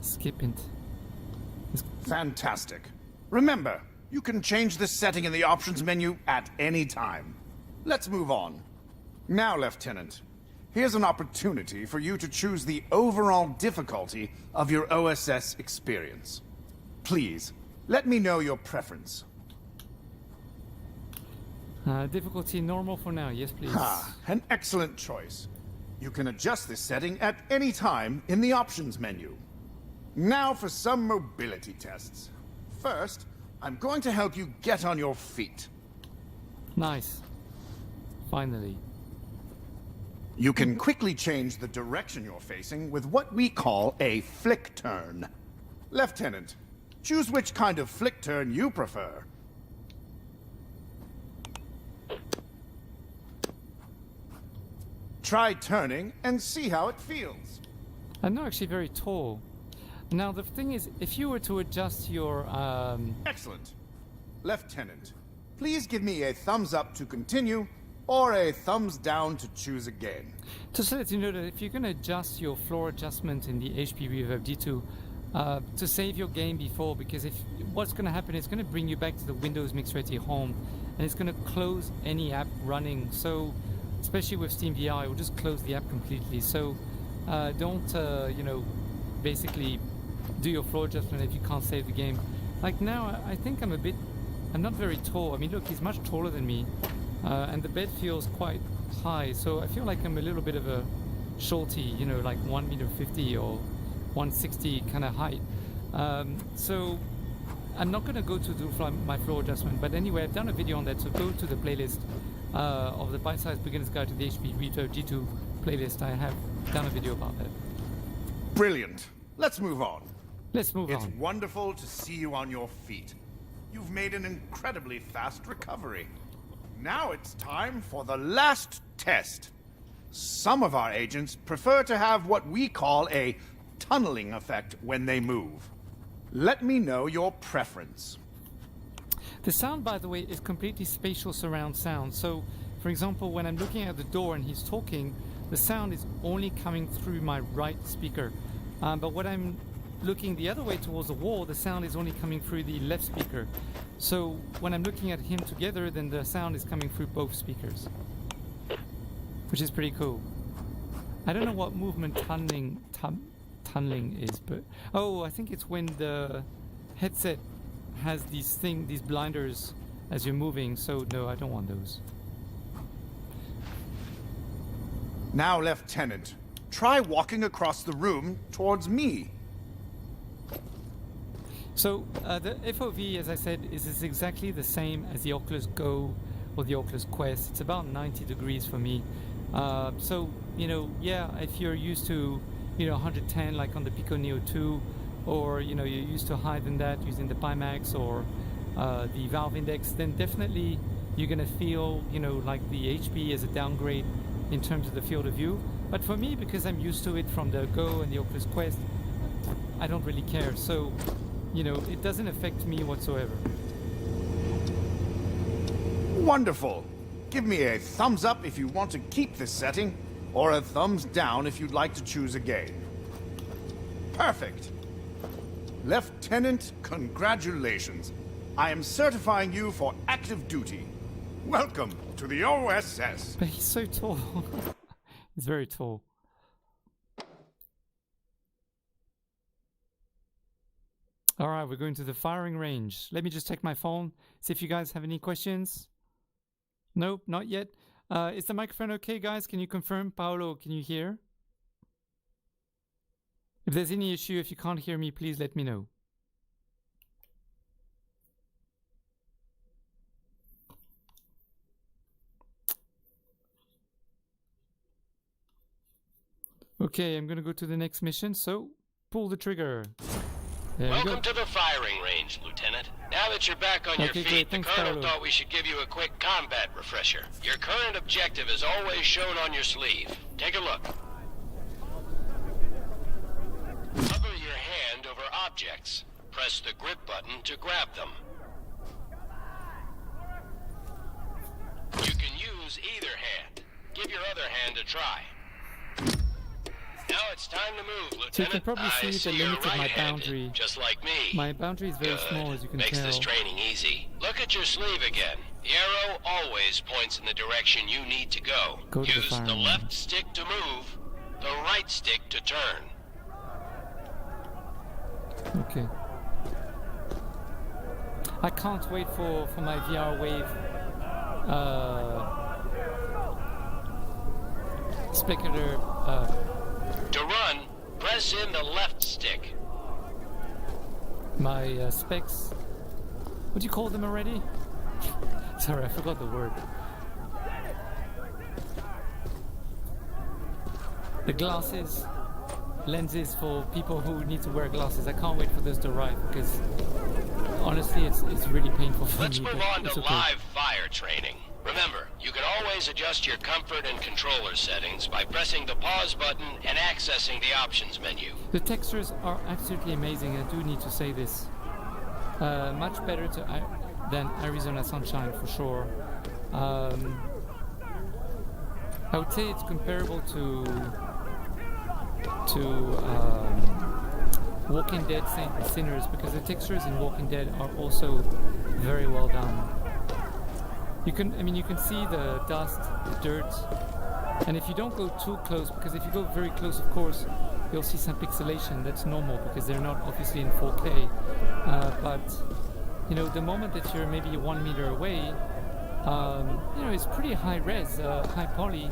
skip it. Fantastic. Remember, you can change this setting in the options menu at any time. Let's move on. Now, Lieutenant, here's an opportunity for you to choose the overall difficulty of your OSS experience. Please, let me know your preference. Difficulty normal for now, yes please. An excellent choice. You can adjust this setting at any time in the options menu. Now for some mobility tests. First, I'm going to help you get on your feet. Nice. Finally. You can quickly change the direction you're facing with what we call a flick turn. Lieutenant, choose which kind of flick turn you prefer. Try turning and see how it feels. I'm not actually very tall. Now the thing is, if you were to adjust your Excellent. Lieutenant, please give me a thumbs up to continue or a thumbs down to choose again. Just to let you know that if you're going to adjust your floor adjustment in the HP Reverb G2 to save your game before, because if what's going to happen is going to bring you back to the Windows Mixed Reality home, and it's going to close any app running. So especially with Steam VR, it will just close the app completely. So don't you know, basically do your floor adjustment if you can't save the game. Like now, I think I'm not very tall. I mean, look, he's much taller than me. And the bed feels quite high, so I feel like I'm a little bit of a shorty, you know, like 1.50 meters or 160 kind of height. So I'm not going to go to do my floor adjustment, but anyway, I've done a video on that, so go to the playlist of the Bite-Sized Beginner's Guide to the HP Reverb G2 playlist. I have done a video about that. Brilliant. Let's move on. Let's move on. It's wonderful to see you on your feet. You've made an incredibly fast recovery. Now it's time for the last test. Some of our agents prefer to have what we call a tunneling effect when they move. Let me know your preference. The sound, by the way, is completely spatial surround sound. So, for example, when I'm looking at the door and he's talking, the sound is only coming through my right speaker. But when I'm looking the other way towards the wall, the sound is only coming through the left speaker. So when I'm looking at him together, then the sound is coming through both speakers, which is pretty cool. I don't know what movement tunneling is, but oh, I think it's when the headset has these blinders as you're moving. So no, I don't want those. Now, Lieutenant, try walking across the room towards me. So the FOV, as I said, is exactly the same as the Oculus Go or the Oculus Quest. It's about 90 degrees for me. So, you know, yeah, if you're used to, you know, 110 like on the Pico Neo 2, or, you know, you're used to higher than that using the Pimax or the Valve Index, then definitely you're going to feel, you know, like the HP is a downgrade in terms of the field of view. But for me, because I'm used to it from the Go and the Oculus Quest, I don't really care. So, you know, it doesn't affect me whatsoever. Wonderful. Give me a thumbs up if you want to keep this setting, or a thumbs down if you'd like to choose again. Perfect. Lieutenant, congratulations. I am certifying you for active duty. Welcome to the OSS. But he's so tall. He's very tall. All right, we're going to the firing range. Let me just check my phone, see if you guys have any questions. Nope, not yet. Is the microphone okay, guys? Can you confirm? Paolo, can you hear? If there's any issue, if you can't hear me, please let me know. Okay, I'm going to go to the next mission, so pull the trigger. There we go. Welcome to the firing range, Lieutenant. Now that you're back on your Okay, feet, great. the Thanks, Colonel Paolo. thought we should give you a quick combat refresher. Your current objective is always shown on your sleeve. Take a look. Hover your hand over objects. Press the grip button to grab them. You can use either hand. Give your other hand a try. Now it's time to move, Lieutenant. So you can probably I see the you're limits of my right-handed, boundary. just like me. My boundary is very Good. small, as you can Makes tell. this training easy. Look at your sleeve again. The arrow always points in the direction you need to go. Go to the Use the firing left range. stick to move, the right stick to turn. Okay. I can't wait for my VR wave speculator. To run, press in the left stick. My specs. What do you call them already? Sorry, I forgot the word. The glasses, lenses for people who need to wear glasses. I can't wait for those to arrive because honestly, it's really painful for Let's me. move but on to it's okay. live fire training. Remember, you can always adjust your comfort and controller settings by pressing the pause button and accessing the options menu. The textures are absolutely amazing. I do need to say this. Much better than Arizona Sunshine for sure. I would say it's comparable to Walking Dead Sinners because the textures in Walking Dead are also very well done. You can see the dust, the dirt, and if you don't go too close, because if you go very close, of course, you'll see some pixelation. That's normal because they're not obviously in 4K. But you know, the moment that you're maybe 1 meter away, you know, it's pretty high res, high poly.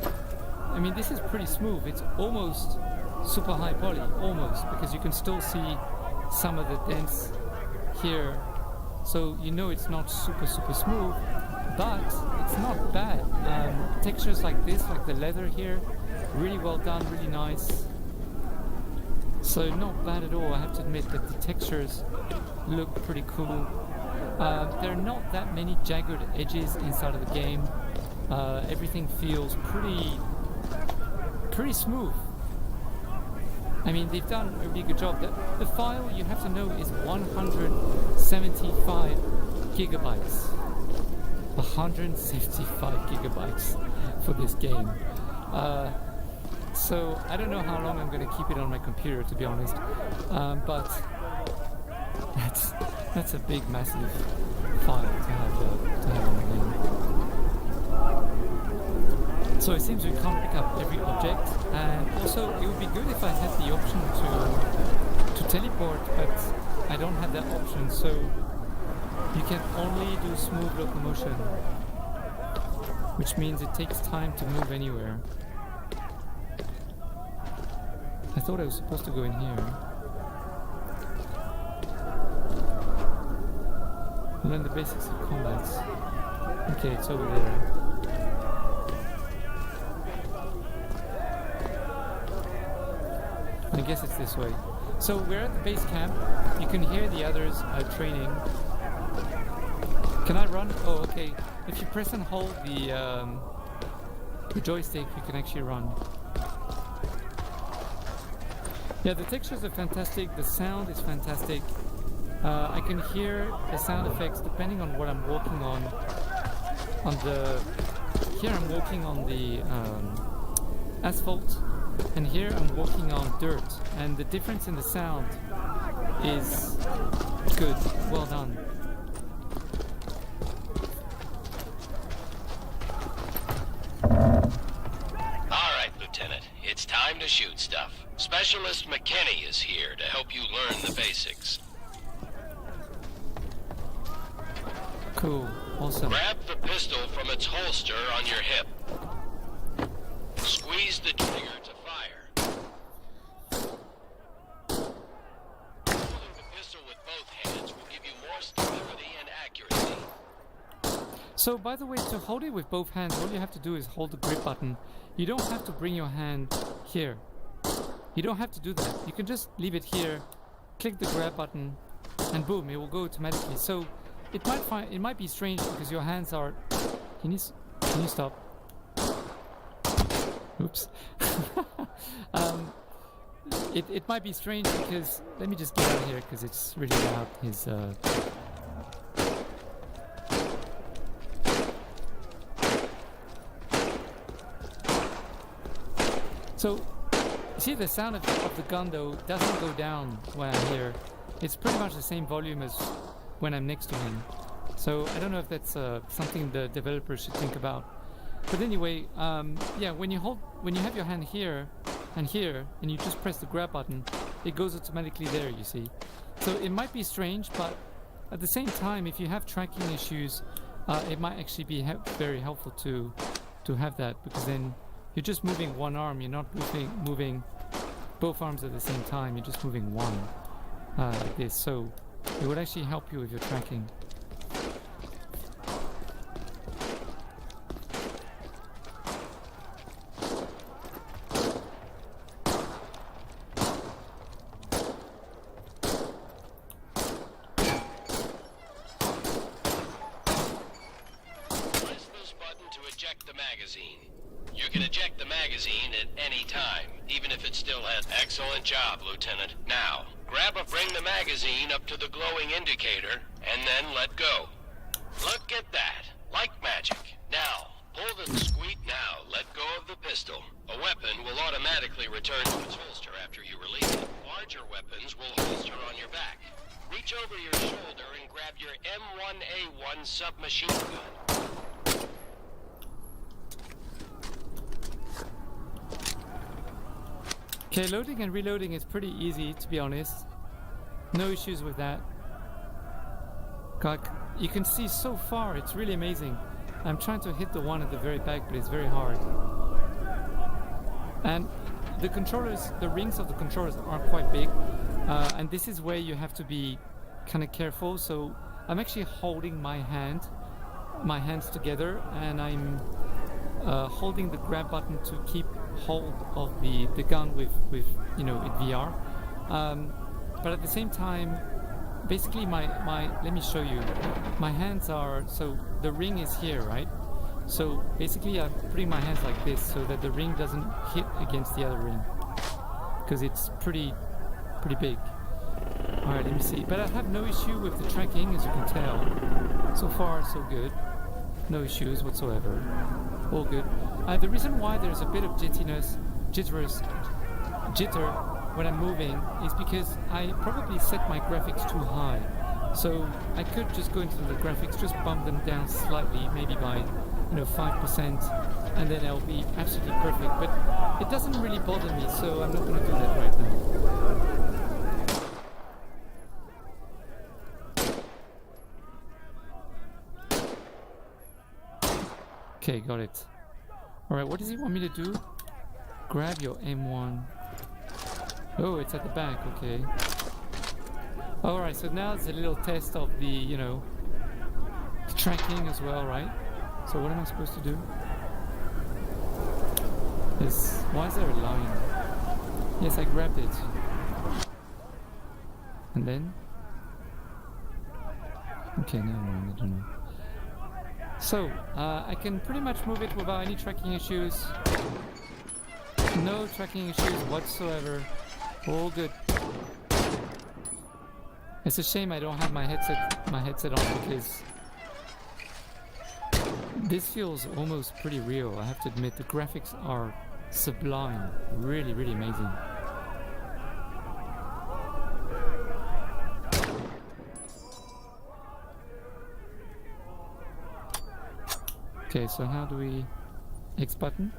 I mean, this is pretty smooth. It's almost super high poly, almost, because you can still see some of the dents here. So you know it's not super smooth, but it's not bad. Textures like this, like the leather here, really well done, really nice. So not bad at all. I have to admit that the textures look pretty cool. There are not that many jagged edges inside of the game. Everything feels pretty smooth. I mean, they've done a really good job. The file, you have to know, is 175 gigabytes. 175 gigabytes for this game. So I don't know how long I'm going to keep it on my computer, to be honest. But that's a big, massive file to have on the game. So it seems we can't pick up every object, and also it would be good if I had the option to teleport, but I don't have that option, so you can only do smooth locomotion, which means it takes time to move anywhere. I thought I was supposed to go in here. Learn the basics of combat. Okay, it's over there. I guess it's this way. So we're at the base camp. You can hear the others training. Can I run? Oh, okay. If you press and hold the joystick, you can actually run. Yeah, the textures are fantastic. The sound is fantastic. I can hear the sound effects depending on what I'm walking on. Here I'm walking on the asphalt, and here I'm walking on dirt, and the difference in the sound is good. Well done. Alright, Lieutenant. It's time to shoot stuff. Specialist McKinney is here to help you learn the basics. Cool. Awesome. Grab the pistol from its holster on your hip. Squeeze the trigger to fire. Holding the pistol with both hands will give you more stability and accuracy. So, by the way, to hold it with both hands, all you have to do is hold the grip button. You don't have to bring your hand here. You don't have to do that. You can just leave it here, click the grab button, and boom, it will go automatically. So it might be strange because your hands are. Can you stop? Oops. It might be strange because let me just get out of here because it's really loud. His So, you see the sound of the gun though doesn't go down when I'm here. It's pretty much the same volume as when I'm next to him. So I don't know if that's something the developers should think about. But anyway, yeah, when you have your hand here and here, and you just press the grab button, it goes automatically there. You see. So it might be strange, but at the same time, if you have tracking issues, it might actually be very helpful to have that, because then you're just moving one arm. You're not moving both arms at the same time. You're just moving one like this. So it would actually help you with your tracking. Press this button to eject the magazine. You can eject the magazine at any time, even if it still has... Excellent job, Lieutenant. Now, bring the magazine up to the glowing indicator, and then let go. Look at that. Like magic. Now, pull the squeak. Now, let go of the pistol. A weapon will automatically return to its holster after you release it. Larger weapons will holster on your back. Reach over your shoulder and grab your M1A1 submachine gun. Okay, loading and reloading is pretty easy, to be honest. No issues with that. God, you can see so far, it's really amazing. I'm trying to hit the one at the very back, but it's very hard. And the controllers, the rings of the controllers are quite big. And this is where you have to be kind of careful. So I'm actually holding my hands together, and I'm holding the grab button to keep hold of the gun with in VR. But at the same time, basically my let me show you. My hands are, so the ring is here, right? So basically I'm putting my hands like this so that the ring doesn't hit against the other ring, because it's pretty big. Alright, let me see. But I have no issue with the tracking, as you can tell. So far so good. No issues whatsoever. All good. The reason why there's a bit of jitter when I'm moving is because I probably set my graphics too high. So I could just go into the graphics, just bump them down slightly, maybe by 5%, and then it'll be absolutely perfect. But it doesn't really bother me, so I'm not going to do that right now. Okay, got it. Alright, what does he want me to do? Grab your M1. Oh, it's at the back, okay. Alright, so now it's a little test of the, the tracking as well, right? So what am I supposed to do? Why is there a line? Yes, I grabbed it. And then? Okay, no, I don't know. So, I can pretty much move it without any tracking issues. No tracking issues whatsoever. All good. It's a shame I don't have my headset on, because this feels almost pretty real. I have to admit, the graphics are sublime. Really, really amazing. Okay, so how do we... X button?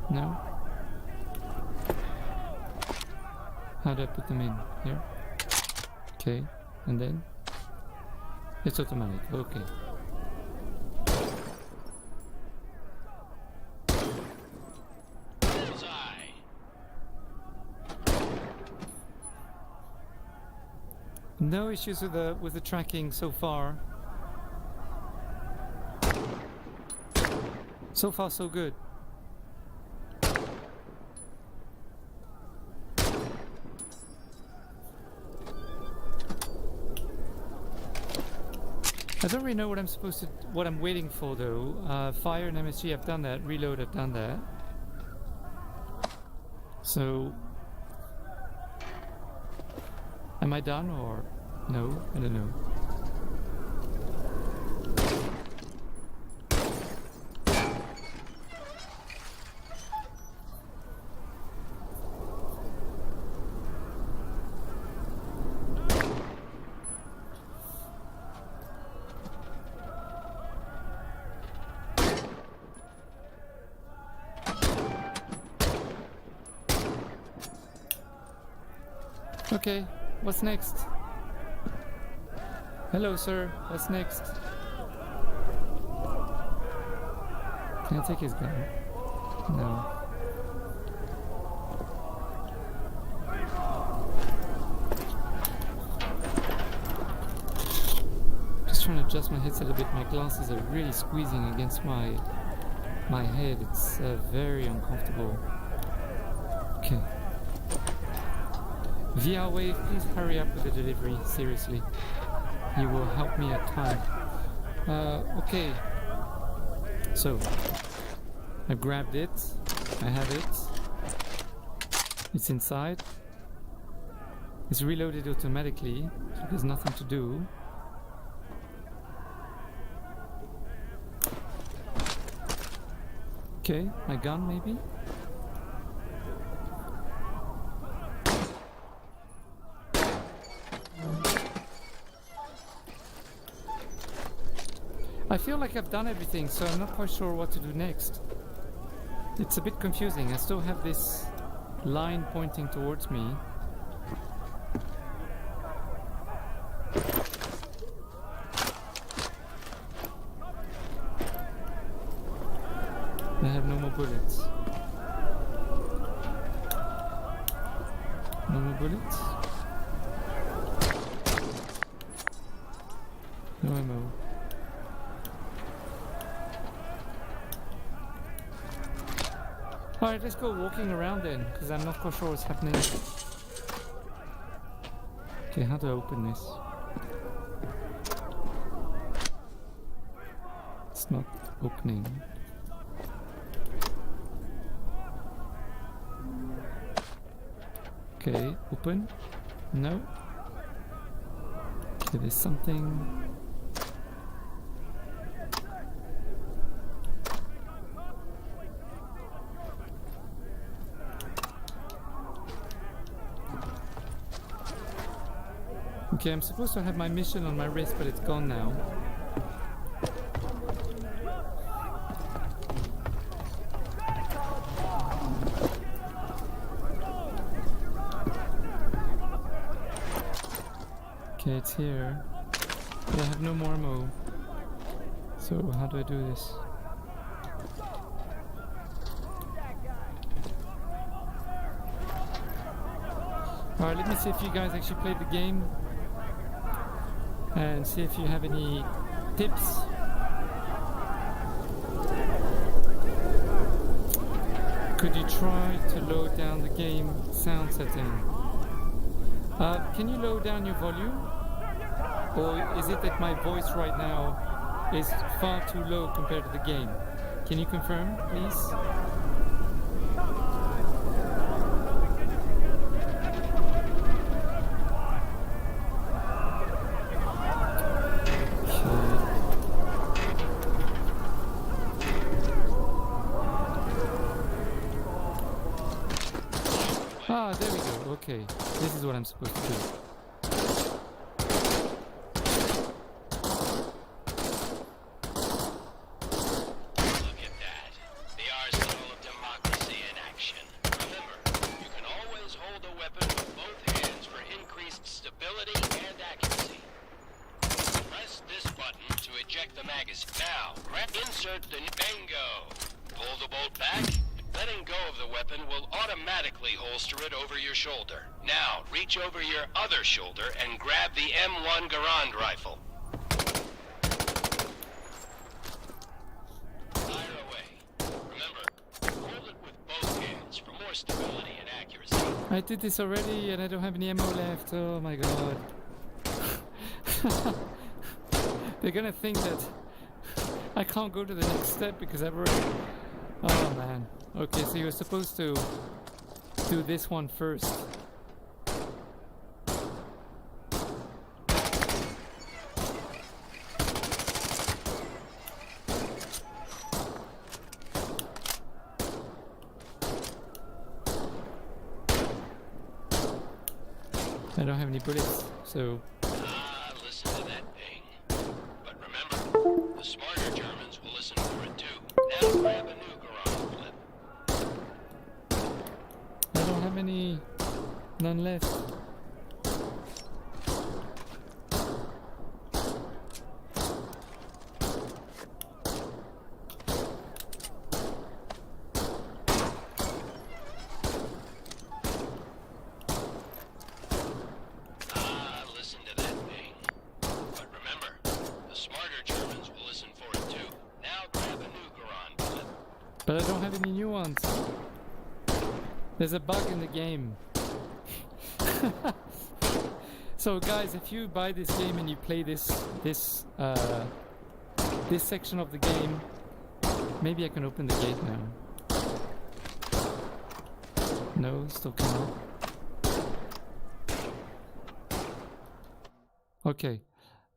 No? How do I put them in? Here? Okay, and then? It's automatic, okay. Bullseye. No issues with the tracking so far. So far, so good. I don't really know what I'm supposed to, what I'm waiting for though. Fire and MSG, I've done that. Reload, I've done that. So, am I done or no? I don't know. Okay, what's next? Hello, sir. What's next? Can I take his gun? No. Just trying to adjust my headset a bit. My glasses are really squeezing against my head. It's very uncomfortable. Okay. VR Wave, please hurry up with the delivery, seriously. You will help me a ton. Okay. So, I grabbed it. I have it. It's inside. It's reloaded automatically, so there's nothing to do. Okay, my gun maybe? I feel like I've done everything, so I'm not quite sure what to do next. It's a bit confusing. I still have this line pointing towards me. I have no more bullets. No more bullets. No ammo. Alright, let's go walking around then, because I'm not quite sure what's happening. Okay, how do I open this? It's not opening. Okay, open? No. Okay, there's something. Okay, I'm supposed to have my mission on my wrist, but it's gone now. Okay, it's here. But I have no more ammo. So how do I do this? Alright, let me see if you guys actually played the game. And see if you have any tips. Could you try to load down the game sound setting? Can you lower down your volume? Or is it that my voice right now is far too low compared to the game? Can you confirm, please? Ah, there we go. Okay, this is what I'm supposed to do. Look at that. The arsenal of democracy in action. Remember, you can always hold a weapon with both hands for increased stability and accuracy. Press this button to eject the magazine. Now, insert the bingo. Pull the bolt back. Letting go of the weapon will automatically holster it over your shoulder. Now, reach over your other shoulder and grab the M1 Garand rifle. Fire away. Remember, hold it with both hands for more stability and accuracy. I did this already and I don't have any ammo left. Oh my god. They're gonna think that I can't go to the next step because I've already... Oh man. Okay, so you're supposed to do this one first. I don't have any bullets, so... Listen to that ping. But remember, the smarter Germans will listen for it too. Now grab a new garage clip. I don't have any... none left. Listen to that ping. But remember, the smarter Germans will listen for it too. Now grab a new garage clip. But I don't have any new ones. There's a bug in the game. So guys, if you buy this game and you play this section of the game, maybe I can open the gate now. No, still cannot. Okay,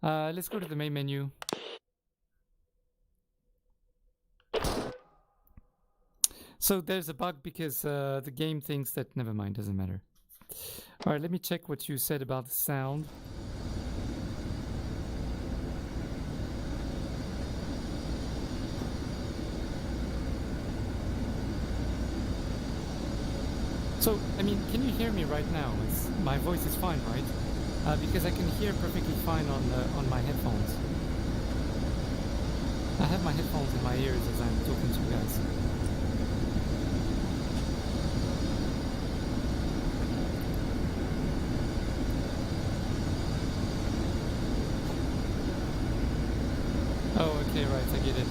let's go to the main menu. So there's a bug because the game thinks that, never mind, doesn't matter. Alright, let me check what you said about the sound. So, I mean, can you hear me right now? My voice is fine, right? Because I can hear perfectly fine on my headphones. I have my headphones in my ears as I'm talking to you guys. Oh, okay, right, I get it.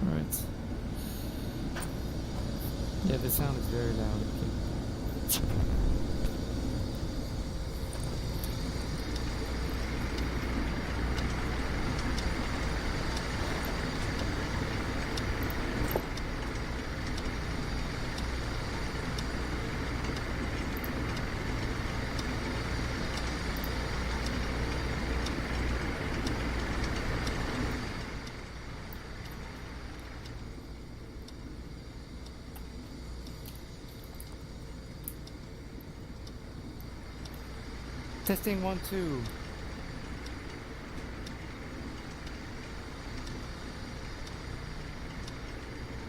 Right. Yeah, the sound is very loud. Okay. Testing 1, 2.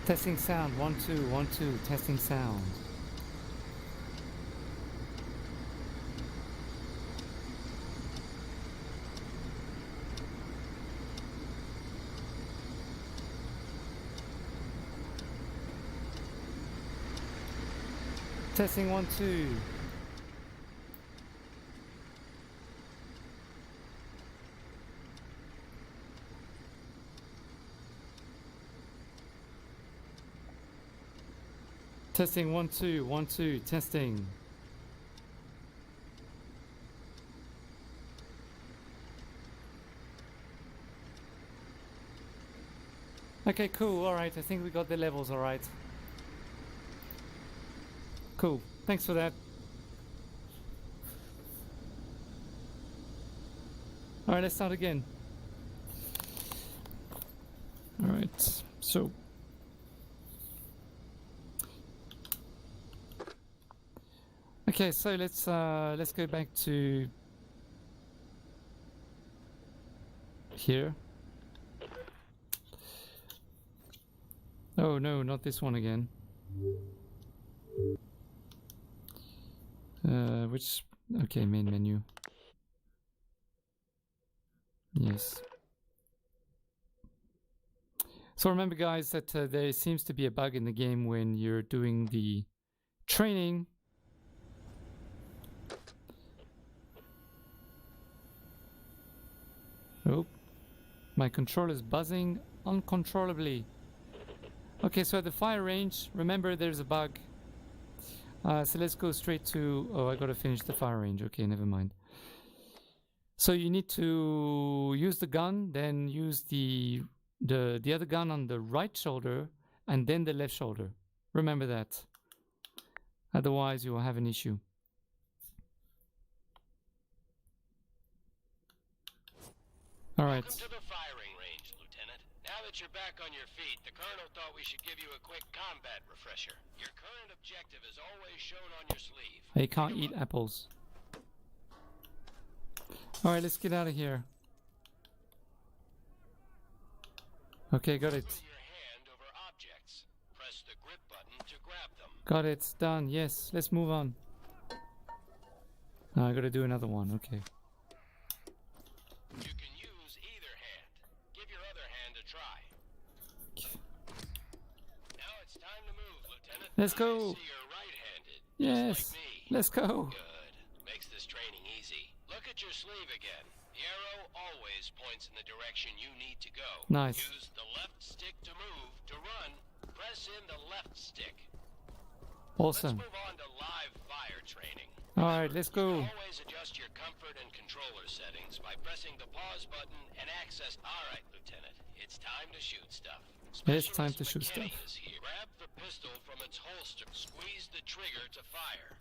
Testing sound 1, 2, 1, 2. Testing sound. Testing 1, 2. Testing 1, 2, 1, 2, testing. Okay, cool, alright, I think we got the levels alright. Cool, thanks for that. Alright, let's start again. Alright, so... Okay, so let's go back to here. Oh no, not this one again. Which, okay, main menu. Yes. So remember guys that there seems to be a bug in the game when you're doing the training. Oh, my controller's buzzing uncontrollably. Okay, so at the fire range, remember there's a bug. So let's go straight to... Oh, I gotta finish the fire range. Okay, never mind. So you need to use the gun, then use the other gun on the right shoulder, and then the left shoulder. Remember that. Otherwise, you will have an issue. All right. Welcome to the firing range, Lieutenant. Now that you're back on your feet, the Colonel thought we should give you a quick combat refresher. Your current objective is always shown on your sleeve. I can't eat apples. All right, let's get out of here. Okay, got it. Put your hand over objects. Press the grip button to grab them. Got it. Done. Yes. Let's move on. I gotta do another one. Okay. You can use either hand. Give your other hand a try. Now it's time to move, Lieutenant. Let's go. I see you're right-handed. Yes. Just like me. Let's go. Good. Makes this training easy. Look at your sleeve again. The arrow always points in the direction you need to go. Nice. Use the left stick to move. To run, press in the left stick. Awesome. Let's move on to live fire training. All right, let's go. Always adjust your comfort and controller settings by pressing the pause button and access. All right, Lieutenant, it's time to shoot stuff. It's time to shoot McKinney stuff. is here. Grab the pistol from its holster. Squeeze the trigger to fire.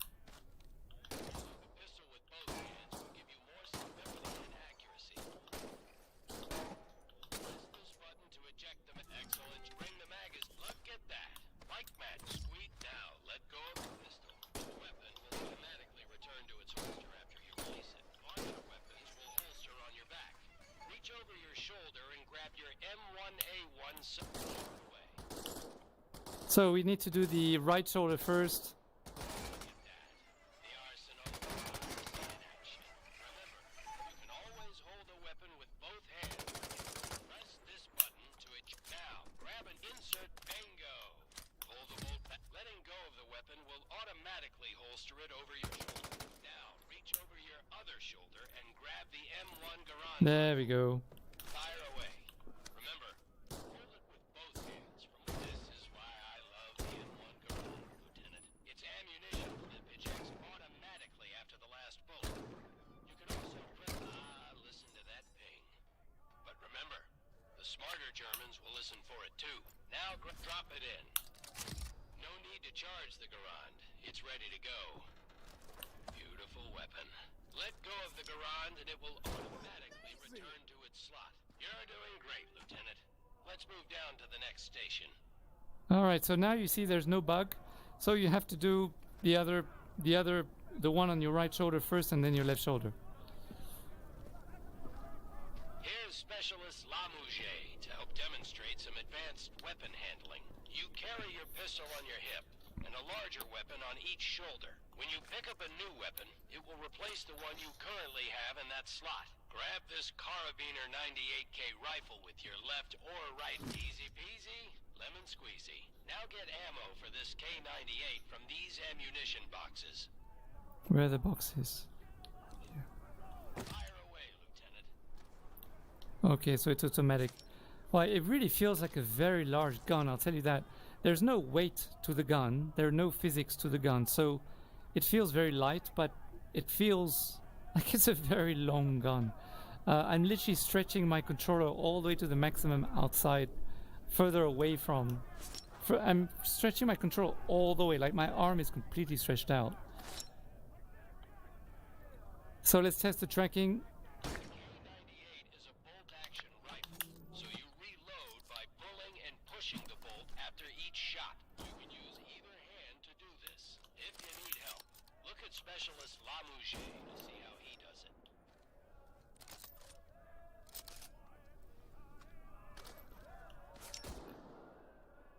The pistol with both hands will give you more stability and accuracy. Press this button to eject the excellent. Bring the magazine. Look at that. Like magic. Squeeze now. Let go of the pistol. The weapon will automatically return to its holster after you release it. Larger weapons will holster on your back. Reach over your shoulder and grab your M1A1 away. So we need to do the right shoulder first. The arsenal of weapons in action. Remember, you can always hold a weapon with both hands. Press this button to now. Grab an insert. Bingo. Pull the bolt back. Letting go of the weapon will automatically holster it over your shoulder. Now, reach over your other shoulder and grab the M1 Garand. There we go. Fire away. Remember, hold it with both hands. This is why I love the M1 Garand, Lieutenant. It's ammunition that ejects automatically after the last bullet. You can also press. Listen to that ping. But remember, the smarter Germans will listen for it too. Now drop it in. No need to charge the Garand. It's ready to go. Beautiful weapon. Let go of the Garand and it will automatically return to its slot. You're doing great, Lieutenant. Let's move down to the next station. All right. So now you see there's no bug. So you have to do the one on your right shoulder first, and then your left shoulder. Here's Specialist Lamouche to help demonstrate some advanced weapon handling. You carry your pistol on your hip and a larger weapon on each shoulder. When you pick up a new weapon, it will replace the one you currently have in that slot. Grab this Carabiner 98K rifle with your left or right. Easy peasy, lemon squeezy. Now get ammo for this K98 from these ammunition boxes. Where are the boxes? Fire away, Lieutenant. Okay, so it's automatic. Well, it really feels like a very large gun, I'll tell you that. There's no weight to the gun, there are no physics to the gun, so it feels very light, but it feels like it's a very long gun. I'm literally stretching my controller all the way to the maximum outside, further away from... I'm stretching my controller all the way, like my arm is completely stretched out. So let's test the tracking. K98 is a bolt-action rifle, so you reload by pulling and pushing the bolt after each shot. You can use either hand to do this. If you need help, look at Specialist Lamouche to see how he does it.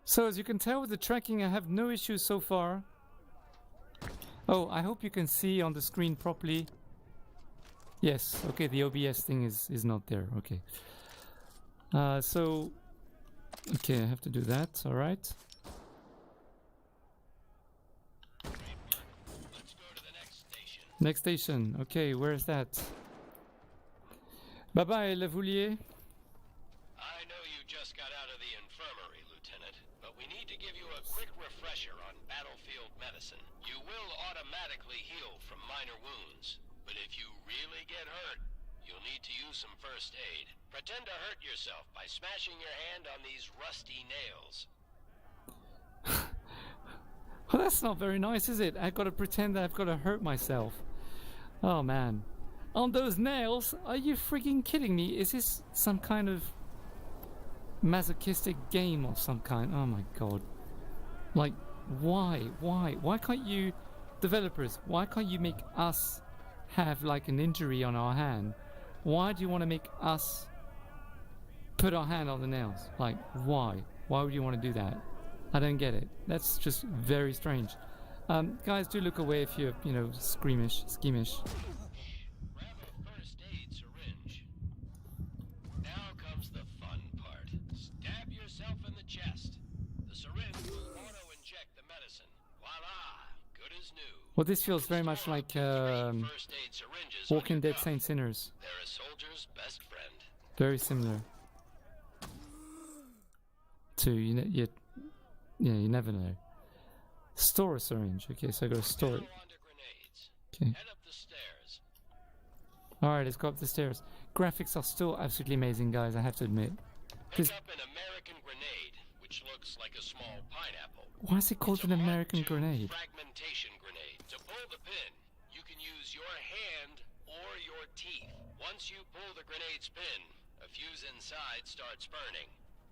So as you can tell with the tracking, I have no issues so far. Oh, I hope you can see on the screen properly. Yes, okay, the OBS thing is not there, okay. Okay, I have to do that, alright. Let's go to the next station. Next station, okay, where is that? Bye-bye, Le Voulier. I know you just got out of the infirmary, Lieutenant, but we need to give you a quick refresher on battlefield medicine. You will automatically heal from minor wounds, but if you really get hurt, You'll need to use some first aid. Pretend to hurt yourself by smashing your hand on these rusty nails. Well, that's not very nice, is it? I've got to pretend that I've got to hurt myself. Oh, man. On those nails? Are you freaking kidding me? Is this some kind of masochistic game of some kind? Oh, my God. Like, why? Why? Why can't you... Developers, why can't you make us have, like, an injury on our hand? Why do you want to make us put our hand on the nails? Like, why? Why would you want to do that? I don't get it. That's just very strange. Guys, do look away if you're, you know, squeamish. Grab a first aid syringe. Now comes the fun part. Stab yourself in the chest. The syringe will auto-inject the medicine. Voila! Good as new. Well, this feels very much like First aid syringes Walking on your Dead cuff. Saint Sinners. They're a soldier's best friend. Very similar. To, you never know. Store a syringe. Okay, so I gotta store it. Go onto grenades. Okay. Head up the stairs. Alright, let's go up the stairs. Graphics are still absolutely amazing, guys, I have to admit. Pick This, up an American grenade, which looks like a small pineapple. why is it called It's an a Mark American II grenade? Fragmentation grenade. To pull the pin, you can use your hand or your teeth. Once you pull the grenade's pin, a fuse inside starts burning.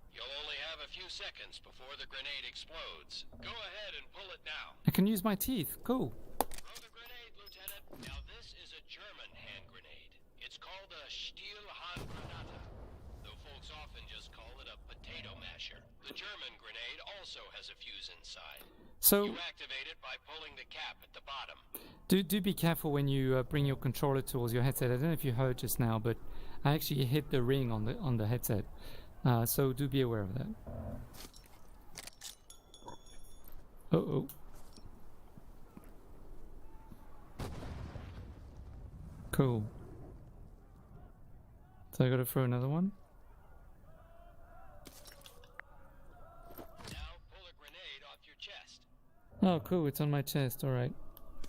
You'll only have a few seconds before the grenade explodes. Go ahead and pull it now. I can use my teeth. Cool. Throw the grenade, Lieutenant. Now this is a German hand grenade. It's called a Stielhandgranate, though folks often just call it a potato masher. The German grenade also has a fuse inside. So, You activate it by pulling the cap at the bottom. do be careful when you bring your controller towards your headset. I don't know if you heard just now, but I actually hit the ring on the headset. So do be aware of that. Uh-oh. Cool. So I gotta throw another one? Now pull a grenade off your chest. Oh, cool, it's on my chest, alright.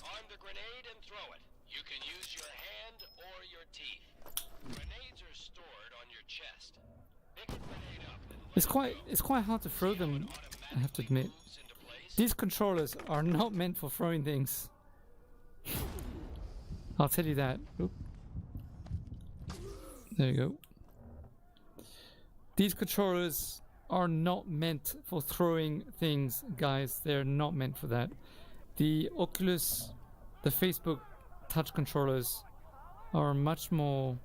Arm the grenade and throw it. You can use your hand or your teeth. Grenades are stored on your chest. Pick a grenade up and It's quite hard to throw them, I have to admit. moves into place. These controllers are not meant for throwing things. I'll tell you that. Oop. There you go. These controllers are not meant for throwing things, guys. They're not meant for that. The Oculus, the Facebook touch controllers are much more...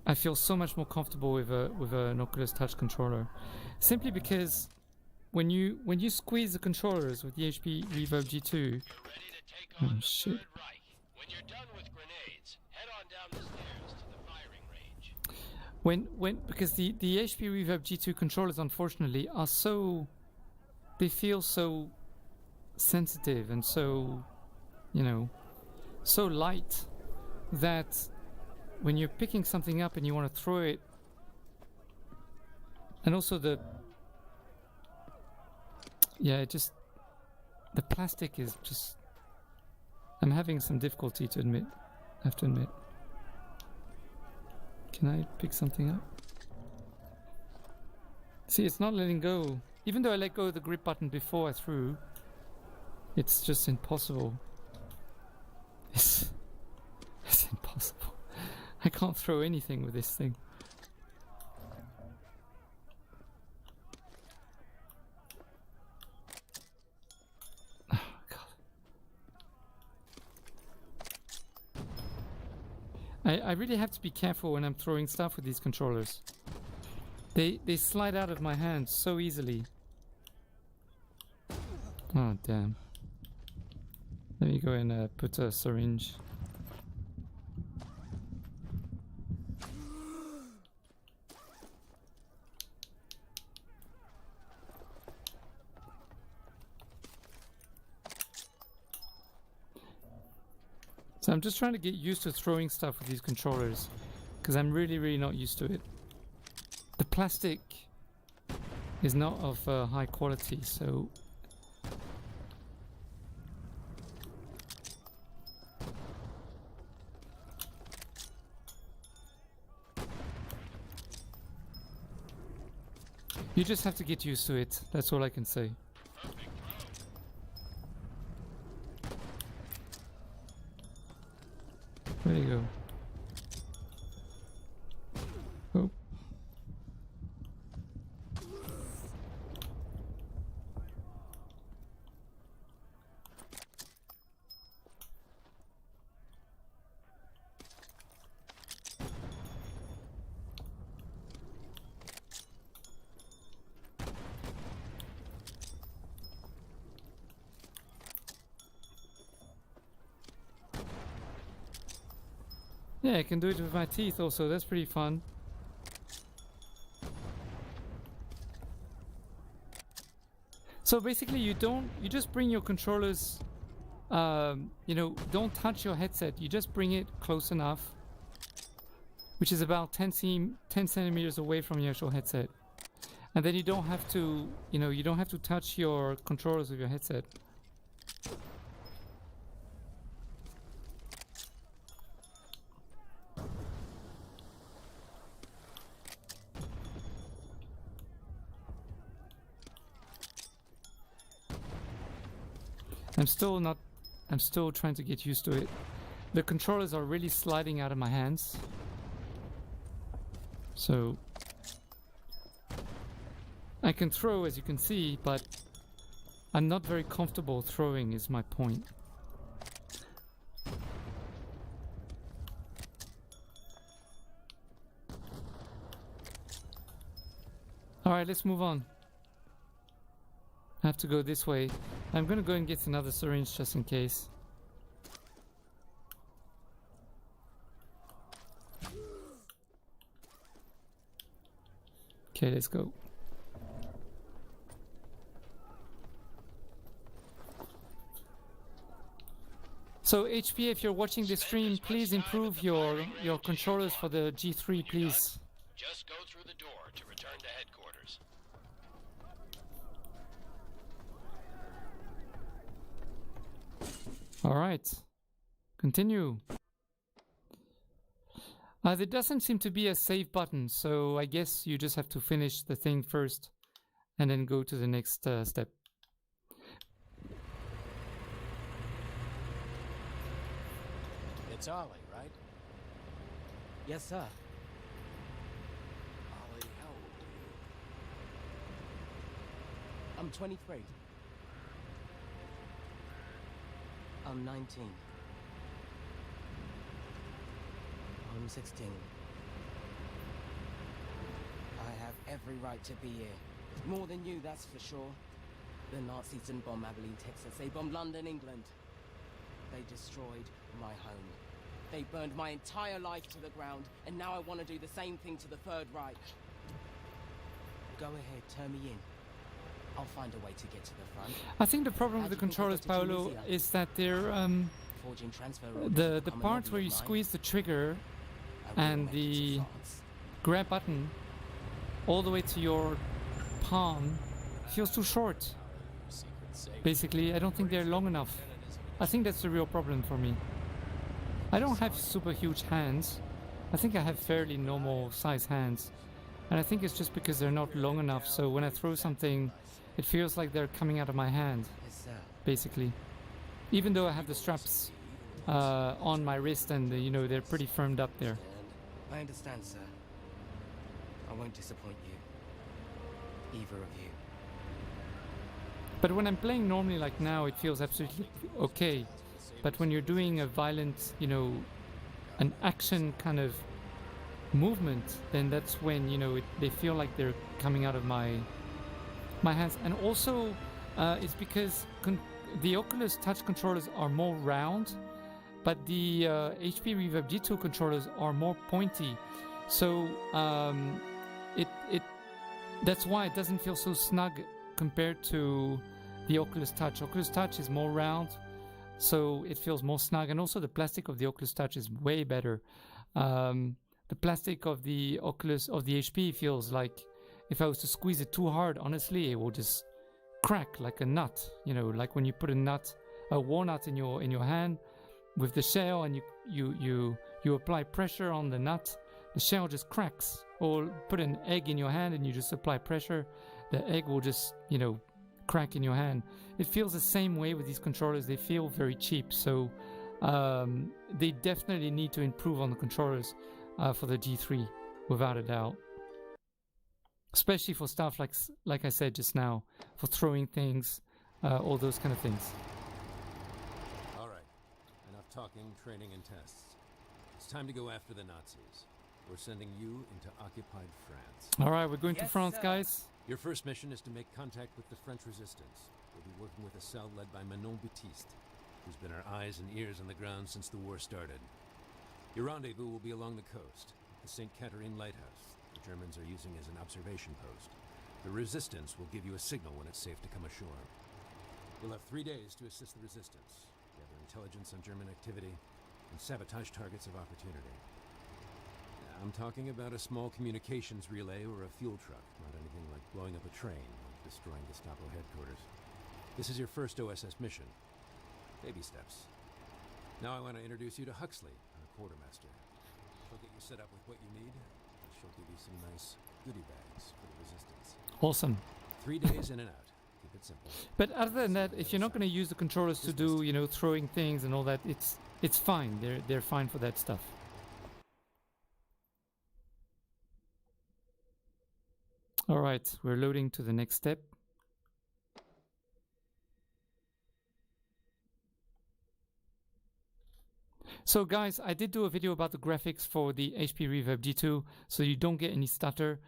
I feel so much more comfortable with an Oculus touch controller, simply because when you squeeze the controllers with the HP Reverb G2, You're ready to take on the shit. Third Reich. When you're done with grenades, head on down the stairs to the firing range. because the HP Reverb G2 controllers, unfortunately, are so, they feel so sensitive and so, so light that when you're picking something up and you want to throw it, and also the plastic is just, I'm having some difficulty to admit, I have to admit. Can I pick something up? See, it's not letting go. Even though I let go of the grip button before I threw, it's just impossible. It's impossible. I can't throw anything with this thing. Oh, God. I really have to be careful when I'm throwing stuff with these controllers. They slide out of my hand so easily. Oh, damn. Let me go and put a syringe. So I'm just trying to get used to throwing stuff with these controllers, because I'm really not used to it. The plastic is not of high quality, so You just have to get used to it. That's all I can say. Where'd he go? Oh. Yeah, I can do it with my teeth also. That's pretty fun. So basically you just bring your controllers, you know, don't touch your headset. You just bring it close enough, which is about 10 centimeters away from your actual headset. And then you don't have to, you know, you don't have to touch your controllers with your headset. I'm still trying to get used to it. The controllers are really sliding out of my hands. So I can throw, as you can see, but I'm not very comfortable throwing is my point. Alright, let's move on. I have to go this way. I'm gonna go and get another syringe just in case. Okay, let's go. So HP, if you're watching this stream, please improve your controllers for the G3, please. Just go through the door to return to headquarters. All right, continue. There doesn't seem to be a save button, so I guess you just have to finish the thing first and then go to the next step. It's Ollie, right? Yes, sir. Ollie, how old are you? I'm 23. I'm 19. I'm 16. I have every right to be here. More than you, that's for sure. The Nazis didn't bomb Abilene, Texas. They bombed London, England. They destroyed my home. They burned my entire life to the ground, and now I want to do the same thing to the Third Reich. Go ahead, turn me in. I'll find a way to get to the front. I think the problem with the controllers, Paolo, is that they're the part where you squeeze the trigger and the grab button all the way to your palm feels too short. Basically, I don't think they're long enough. I think that's the real problem for me. I don't have super huge hands. I think I have fairly normal size hands. And I think it's just because they're not long enough, so when I throw something, it feels like they're coming out of my hand, basically. Even though I have the straps on my wrist and, you know, they're pretty firmed up there. I understand, sir. I won't disappoint you. Either of you. But when I'm playing normally like now, it feels absolutely okay. But when you're doing a violent, you know, an action kind of movement, then that's when, you know, they feel like they're coming out of my hands. And also, it's because the Oculus Touch controllers are more round, but the HP Reverb G2 controllers are more pointy. So that's why it doesn't feel so snug compared to the Oculus Touch. Oculus Touch is more round, so it feels more snug, and also the plastic of the Oculus Touch is way better. The plastic of the Oculus of the HP feels like if I was to squeeze it too hard, honestly, it will just crack like a nut. You know, like when you put a walnut in your hand with the shell, and you apply pressure on the nut, the shell just cracks. Or put an egg in your hand and you just apply pressure, the egg will just, you know, crack in your hand. It feels the same way with these controllers. They feel very cheap, so they definitely need to improve on the controllers for the G3, without a doubt. Especially for stuff like I said just now, for throwing things, all those kind of things. All right, enough talking, training, and tests. It's time to go after the Nazis. We're sending you into occupied France. All right, we're going to France, guys. Your first mission is to make contact with the French resistance. We'll be working with a cell led by Manon Baptiste, who's been our eyes and ears on the ground since the war started. Your rendezvous will be along the coast, the St. Catherine Lighthouse. The Germans are using as an observation post. The resistance will give you a signal when it's safe to come ashore. You'll have 3 days to assist the resistance, gather intelligence on German activity, and sabotage targets of opportunity. I'm talking about a small communications relay or a fuel truck, not anything like blowing up a train or destroying Gestapo headquarters. This is your first OSS mission. Baby steps. Now I want to introduce you to Huxley, our quartermaster. She'll get you set up with what you need, and she'll give you some nice goodie bags for the resistance. Awesome. 3 days in and out. Keep it simple. But other than that, if you're not going to use the controllers to do, you know, throwing things and all that, it's fine. They're fine for that stuff. All right, we're loading to the next step. So guys, I did do a video about the graphics for the HP Reverb G2, so you don't get any stutter.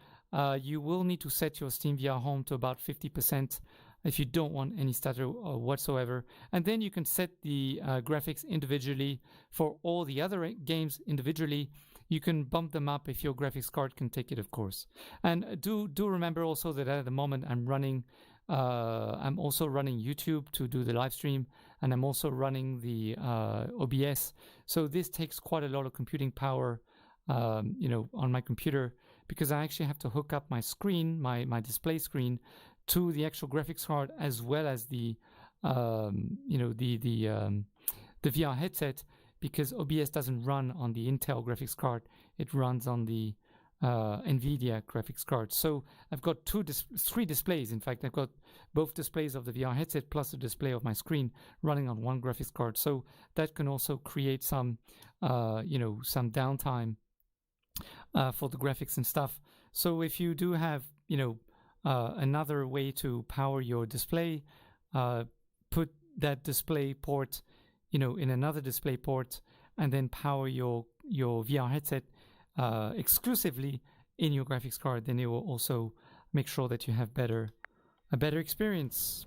You will need to set your SteamVR Home to about 50% if you don't want any stutter whatsoever. And then you can set the graphics individually for all the other games individually. You can bump them up if your graphics card can take it, of course. And do remember also that at the moment I'm also running YouTube to do the live stream, and I'm also running the OBS. So this takes quite a lot of computing power, you know, on my computer, because I actually have to hook up my screen, my display screen, to the actual graphics card, as well as the you know, the VR headset, because OBS doesn't run on the Intel graphics card. It runs on the NVIDIA graphics card. So I've got three displays. In fact, I've got both displays of the VR headset plus a display of my screen running on one graphics card. So that can also create some, you know, some downtime for the graphics and stuff. So if you do have, you know, another way to power your display, put that display port, you know, in another display port, and then power your VR headset exclusively in your graphics card, then it will also make sure that you have a better experience.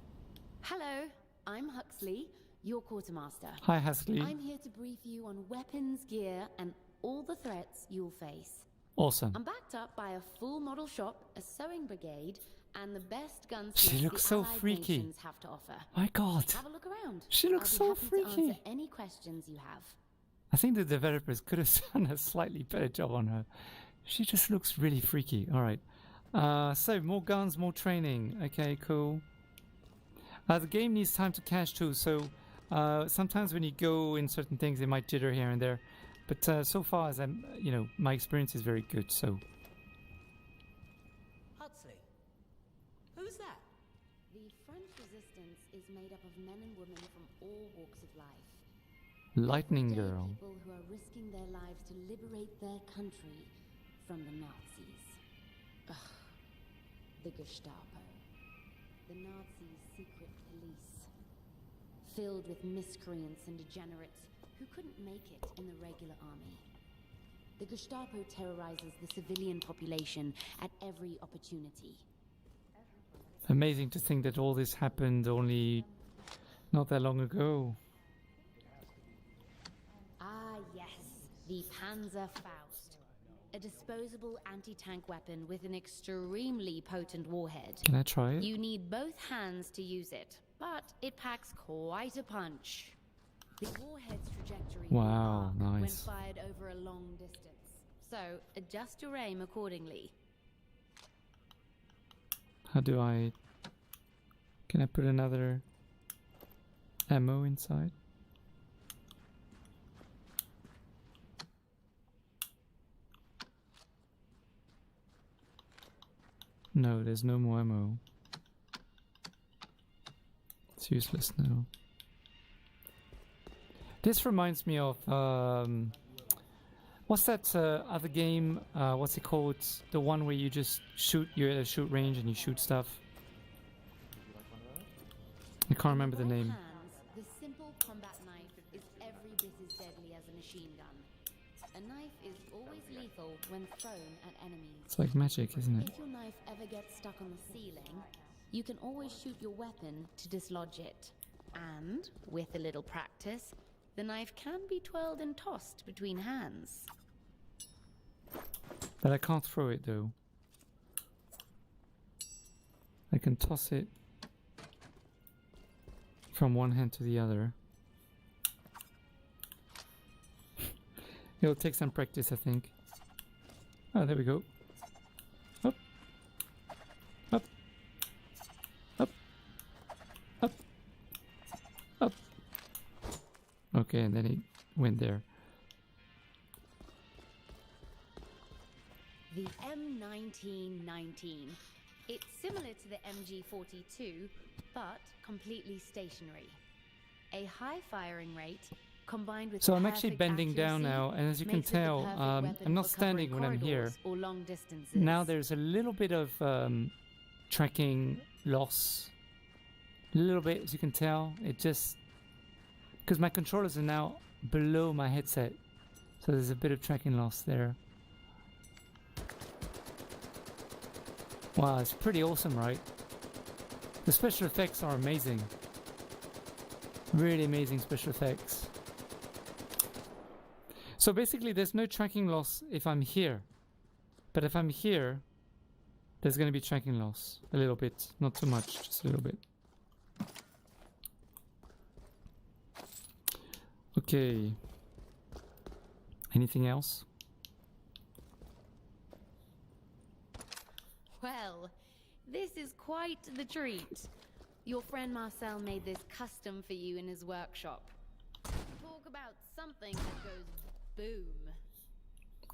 Hello, I'm Huxley, your quartermaster. Hi, Huxley. I'm here to brief you on weapons, gear, and all the threats you'll face. Awesome. I'm backed up by a full model shop, a sewing brigade, and the best guns She looks the so Allied freaky. nations have to offer. My God. Have a look around. She looks so I'll be happy to freaky. answer any questions you have. I think the developers could have done a slightly better job on her. She just looks really freaky. All right. So more guns, more training. Okay, cool. The game needs time to cache too. So sometimes when you go in certain things, it might jitter here and there. But so far, as I'm, you know, my experience is very good. So. Huxley. Who's that? The French resistance is made up of men and women from all walks of life. Lightning Everyday Girl. People who are risking their lives to liberate their country from the Nazis. Ugh. The Gestapo. The Nazis' secret police. Filled with miscreants and degenerates who couldn't make it in the regular army. The Gestapo terrorizes the civilian population at every opportunity. Amazing to think that all this happened only not that long ago. Ah, yes, the Panzerfaust. A disposable anti-tank weapon with an extremely potent warhead. Can I try it? You need both hands to use it, but it packs quite a punch. The warhead's trajectory Wow, will arc nice. when fired over a long distance, so adjust your aim accordingly. How do I... Can I put another ammo inside? No, there's no more ammo. It's useless now. This reminds me of what's that other game? What's it called? The one where you just shoot. You're at a shoot range and you shoot stuff. I can't remember the name. The simple combat knife is every bit as deadly as a machine gun. A knife is always lethal when thrown at enemies. It's like magic, isn't it? If your knife ever gets stuck on the ceiling, you can always shoot your weapon to dislodge it. And, with a little practice, the knife can be twirled and tossed between hands. But I can't throw it though. I can toss it from one hand to the other. It'll take some practice, I think. Oh, there we go. Up. Up. Up. Up. Up. Okay, and then he went there. The M1919. It's similar to the MG42, but completely stationary. A high firing rate combined with So I'm actually perfect bending down accuracy now, and as you can makes it the tell, perfect I'm weapon not for standing when covering I'm here. corridors or long distances. Now there's a little bit of tracking loss. A little bit, as you can tell. It just... because my controllers are now below my headset. So there's a bit of tracking loss there. Wow, it's pretty awesome, right? The special effects are amazing. Really amazing special effects. So basically there's no tracking loss if I'm here. But if I'm here, there's going to be tracking loss. A little bit. Not too much, just a little bit. Okay. Anything else? Well, this is quite the treat. Your friend Marcel made this custom for you in his workshop. Talk about something that goes boom.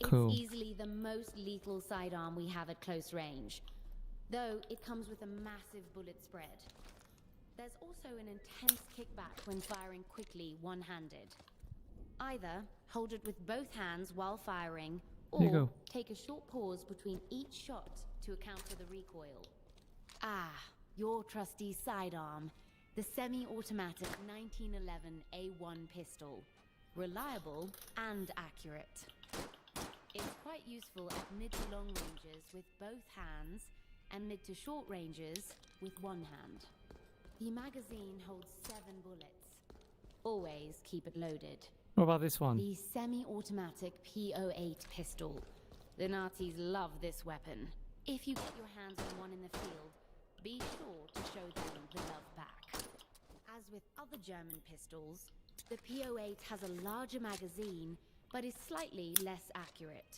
Cool. It's easily the most lethal sidearm we have at close range, though it comes with a massive bullet spread. There's also an intense kickback when firing quickly one-handed. Either hold it with both hands while firing, There you or go. take a short pause between each shot to account for the recoil. Ah, your trusty sidearm, the semi-automatic 1911 A1 pistol. Reliable and accurate. It's quite useful at mid to long ranges with both hands, and mid to short ranges with one hand. The magazine holds 7 bullets. Always keep it loaded. What about this one? The semi-automatic P08 pistol. The Nazis love this weapon. If you get your hands on one in the field, be sure to show them the love back. As with other German pistols, the P08 has a larger magazine, but is slightly less accurate.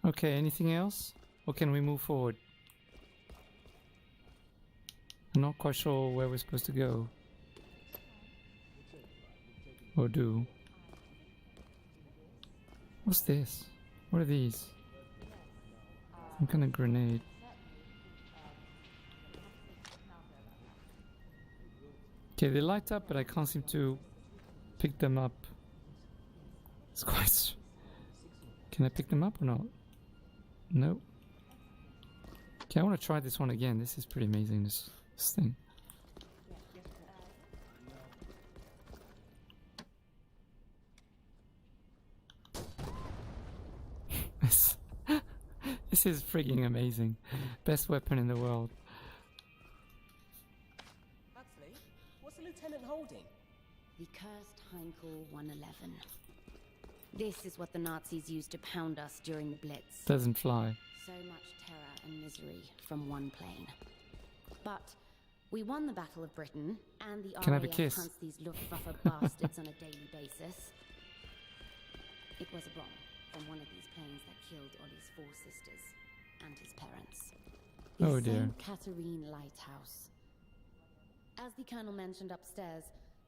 Okay, anything else? Or can we move forward? I'm not quite sure where we're supposed to go. Or do. What's this? What are these? Some kind of grenade. Okay, they light up, but I can't seem to pick them up. It's quite... Can I pick them up or not? No. Okay, I want to try this one again. This is pretty amazing, this thing. This is frigging amazing. Best weapon in the world. Huxley, what's the lieutenant holding? The cursed Heinkel 111. This is what the Nazis used to pound us during the Blitz. Doesn't fly. So much terror and misery from one plane. But we won the Battle of Britain, and the Can I have a RAF kiss? hunts these Luftwaffe bastards on a daily basis. It was a bomb from one of these planes that killed Ollie's 4 sisters and his parents. The Oh dear. St. Catherine Lighthouse. As the colonel mentioned upstairs,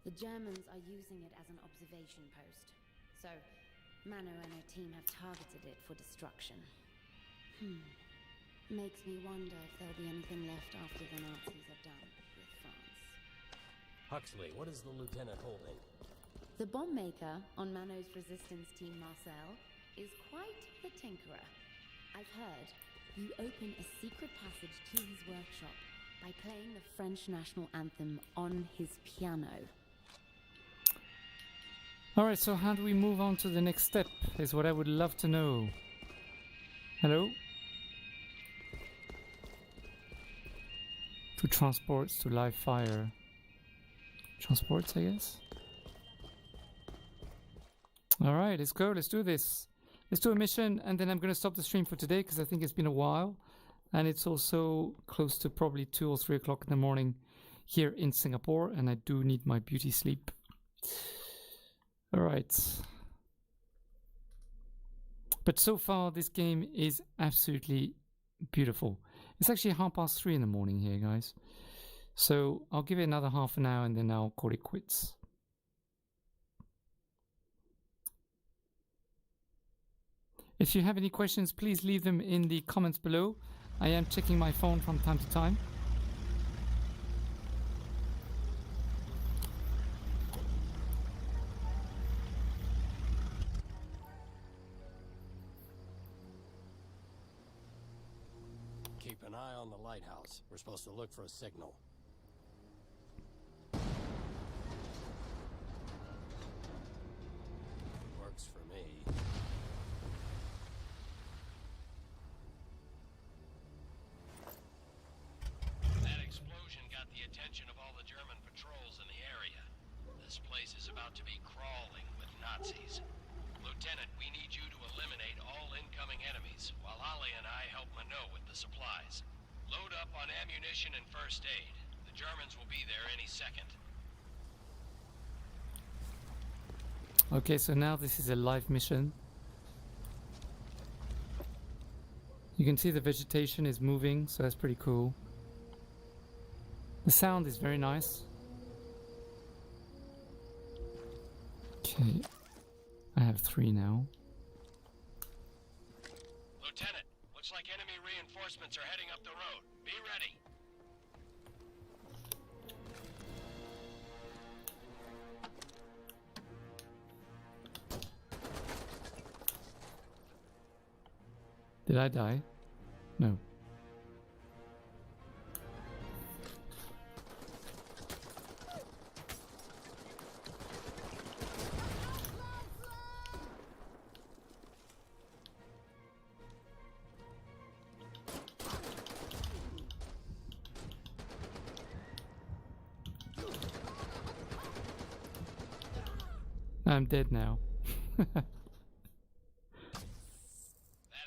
The Germans are using it as an observation post. So, Mano and her team have targeted it for destruction. Makes me wonder if there'll be anything left after the Nazis are done with France. Huxley, what is the lieutenant holding? The bomb maker on Mano's resistance team, Marcel, is quite the tinkerer. I've heard you open a secret passage to his workshop by playing the French national anthem on his piano. Alright, so how do we move on to the next step is what I would love to know. Hello? To transports, to live fire. Transports, I guess? Alright, let's go, let's do this. Let's do a mission, and then I'm going to stop the stream for today because I think it's been a while. And it's also close to probably 2 or 3 o'clock in the morning here in Singapore, and I do need my beauty sleep. Alright. But so far, this game is absolutely beautiful. It's actually 3:30 in the morning here, guys. So I'll give it another half an hour and then I'll call it quits. If you have any questions, please leave them in the comments below. I am checking my phone from time to time. Keep an eye on the lighthouse. We're supposed to look for a signal. Works for me. That explosion got the attention of all the German patrols in the area. This place is about to be crawling with Nazis. Lieutenant, we need you to eliminate all incoming enemies, while Ali and I help Minot with the supplies. Load up on ammunition and first aid. The Germans will be there any second. Okay, so now this is a live mission. You can see the vegetation is moving, so that's pretty cool. The sound is very nice. Okay, I have 3 now. Lieutenant, looks like enemy reinforcements are heading up the road. Be ready. Did I die? No. I'm dead now. That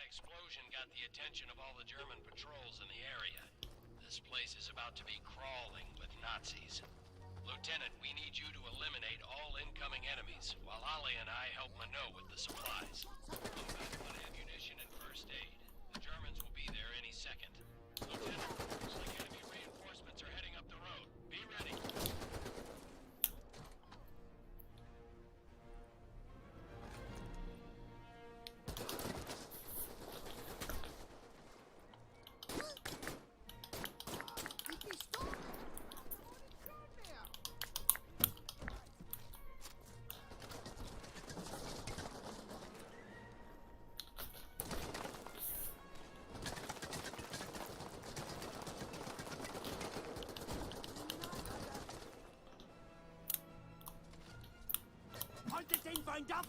explosion got the attention of all the German patrols in the area. This place is about to be crawling with Nazis. Lieutenant, we need you to eliminate all incoming enemies, while Ali and I help Minot with the supplies. Load up on ammunition and first aid. The Germans will be there any second. Lieutenant, looks like enemy reinforcements are heading up the road. Be ready.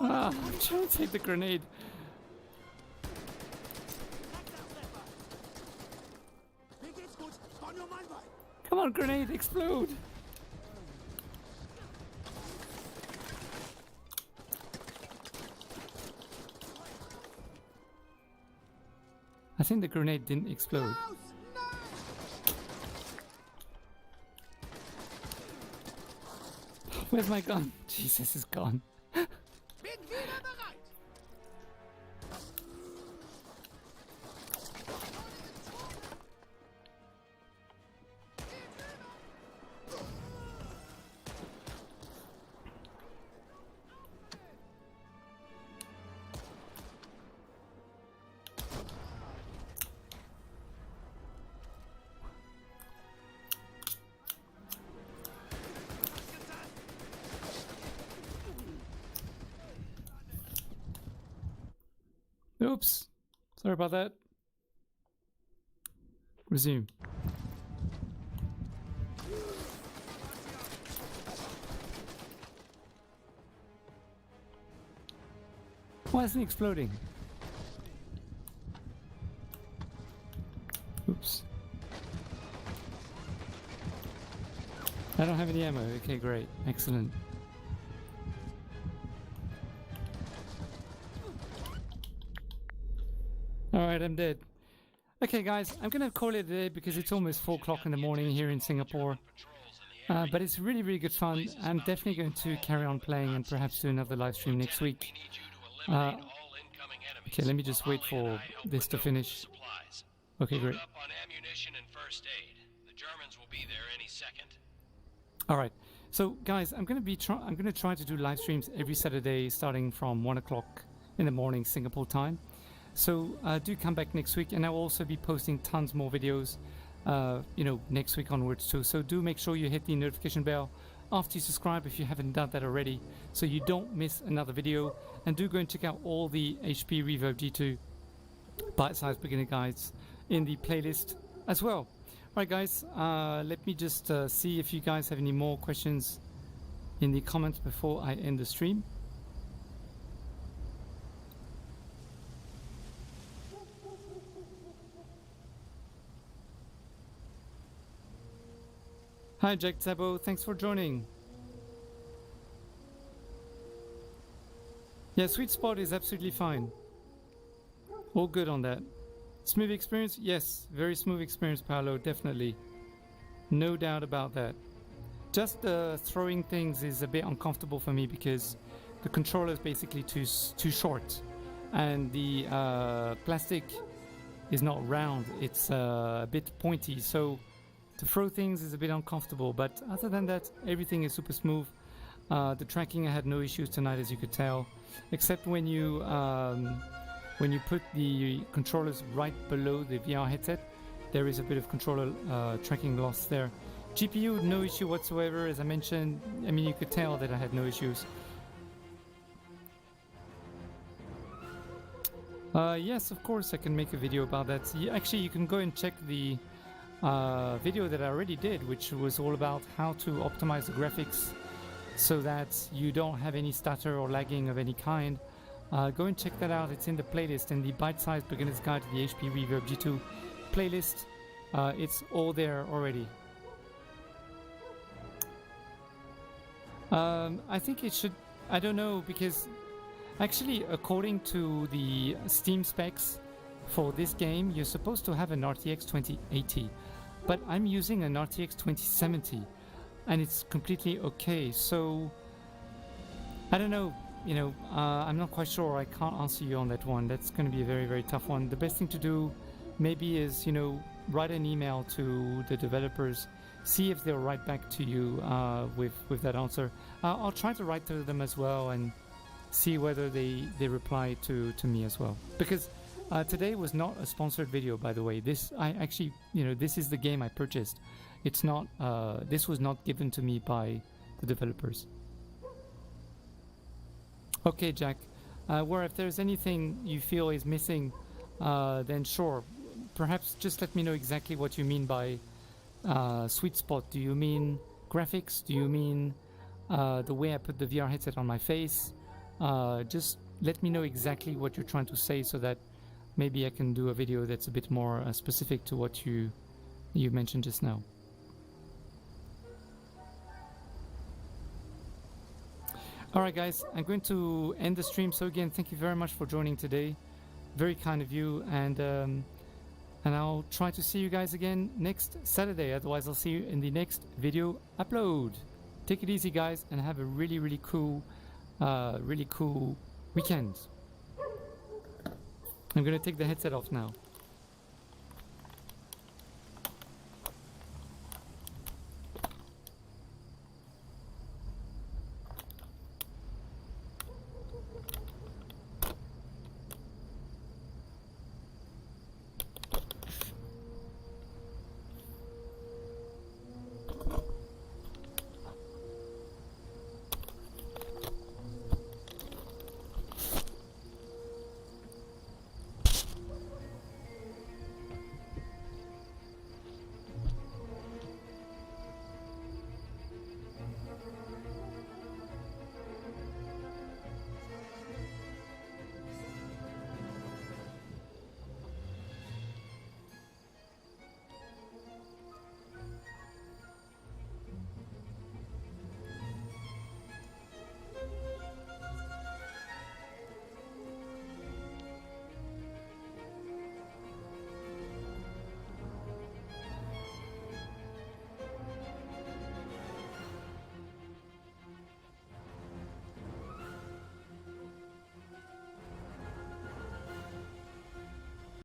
Ah, I'm trying to take the grenade. Come on, grenade, explode! I think the grenade didn't explode. Where's my gun? Jesus, it's gone. Oops. Sorry about that. Resume. Why isn't it exploding? Oops. I don't have any ammo. Okay, great. Excellent. Alright, I'm dead. Okay, guys, I'm gonna call it a day because it's almost 4 o'clock in the morning here in Singapore. But it's really, really good fun. I'm definitely going to carry on playing and perhaps do another live stream next week. Okay, let me just wait for this to finish. Okay, great. Alright, so guys, I'm gonna try to do live streams every Saturday starting from 1 o'clock in the morning Singapore time. So do come back next week, and I'll also be posting tons more videos next week onwards too. So do make sure you hit the notification bell after you subscribe if you haven't done that already, so you don't miss another video. And do go and check out all the HP Reverb G2 bite-sized beginner guides in the playlist as well. Alright guys, let me just see if you guys have any more questions in the comments before I end the stream. Hi Jack Zabo, thanks for joining. Yeah, sweet spot is absolutely fine. All good on that. Smooth experience? Yes, very smooth experience, Paolo, definitely. No doubt about that. Just throwing things is a bit uncomfortable for me because the controller is basically too short. And the plastic is not round, it's a bit pointy. So to throw things is a bit uncomfortable, but other than that, everything is super smooth. The tracking, I had no issues tonight, as you could tell, except when you put the controllers right below the VR headset, there is a bit of controller tracking loss there. GPU, no issue whatsoever, as I mentioned. I mean, you could tell that I had no issues. Yes, of course, I can make a video about that. Actually, you can go and check the video that I already did, which was all about how to optimize the graphics so that you don't have any stutter or lagging of any kind. Go and check that out. It's in the playlist, in the bite-sized beginner's guide to the HP Reverb G2 playlist. It's all there already. I think it should, I don't know, because actually according to the Steam specs for this game, you're supposed to have an RTX 2080, but I'm using an RTX 2070 and it's completely okay. So I don't know, I'm not quite sure. I can't answer you on that one. That's going to be a very, very tough one. The best thing to do maybe is, write an email to the developers, see if they'll write back to you with that answer. I'll try to write to them as well and see whether they reply to me as well. Because today was not a sponsored video, by the way. This is the game I purchased. It's not. This was not given to me by the developers. Okay, Jack. Where if there's anything you feel is missing, then sure. Perhaps just let me know exactly what you mean by sweet spot. Do you mean graphics? Do you mean the way I put the VR headset on my face? Just let me know exactly what you're trying to say so that maybe I can do a video that's a bit more specific to what you mentioned just now. Alright guys, I'm going to end the stream. So again, thank you very much for joining today. Very kind of you, and I'll try to see you guys again next Saturday. Otherwise, I'll see you in the next video upload. Take it easy, guys, and have a really, really cool weekend. I'm gonna take the headset off now.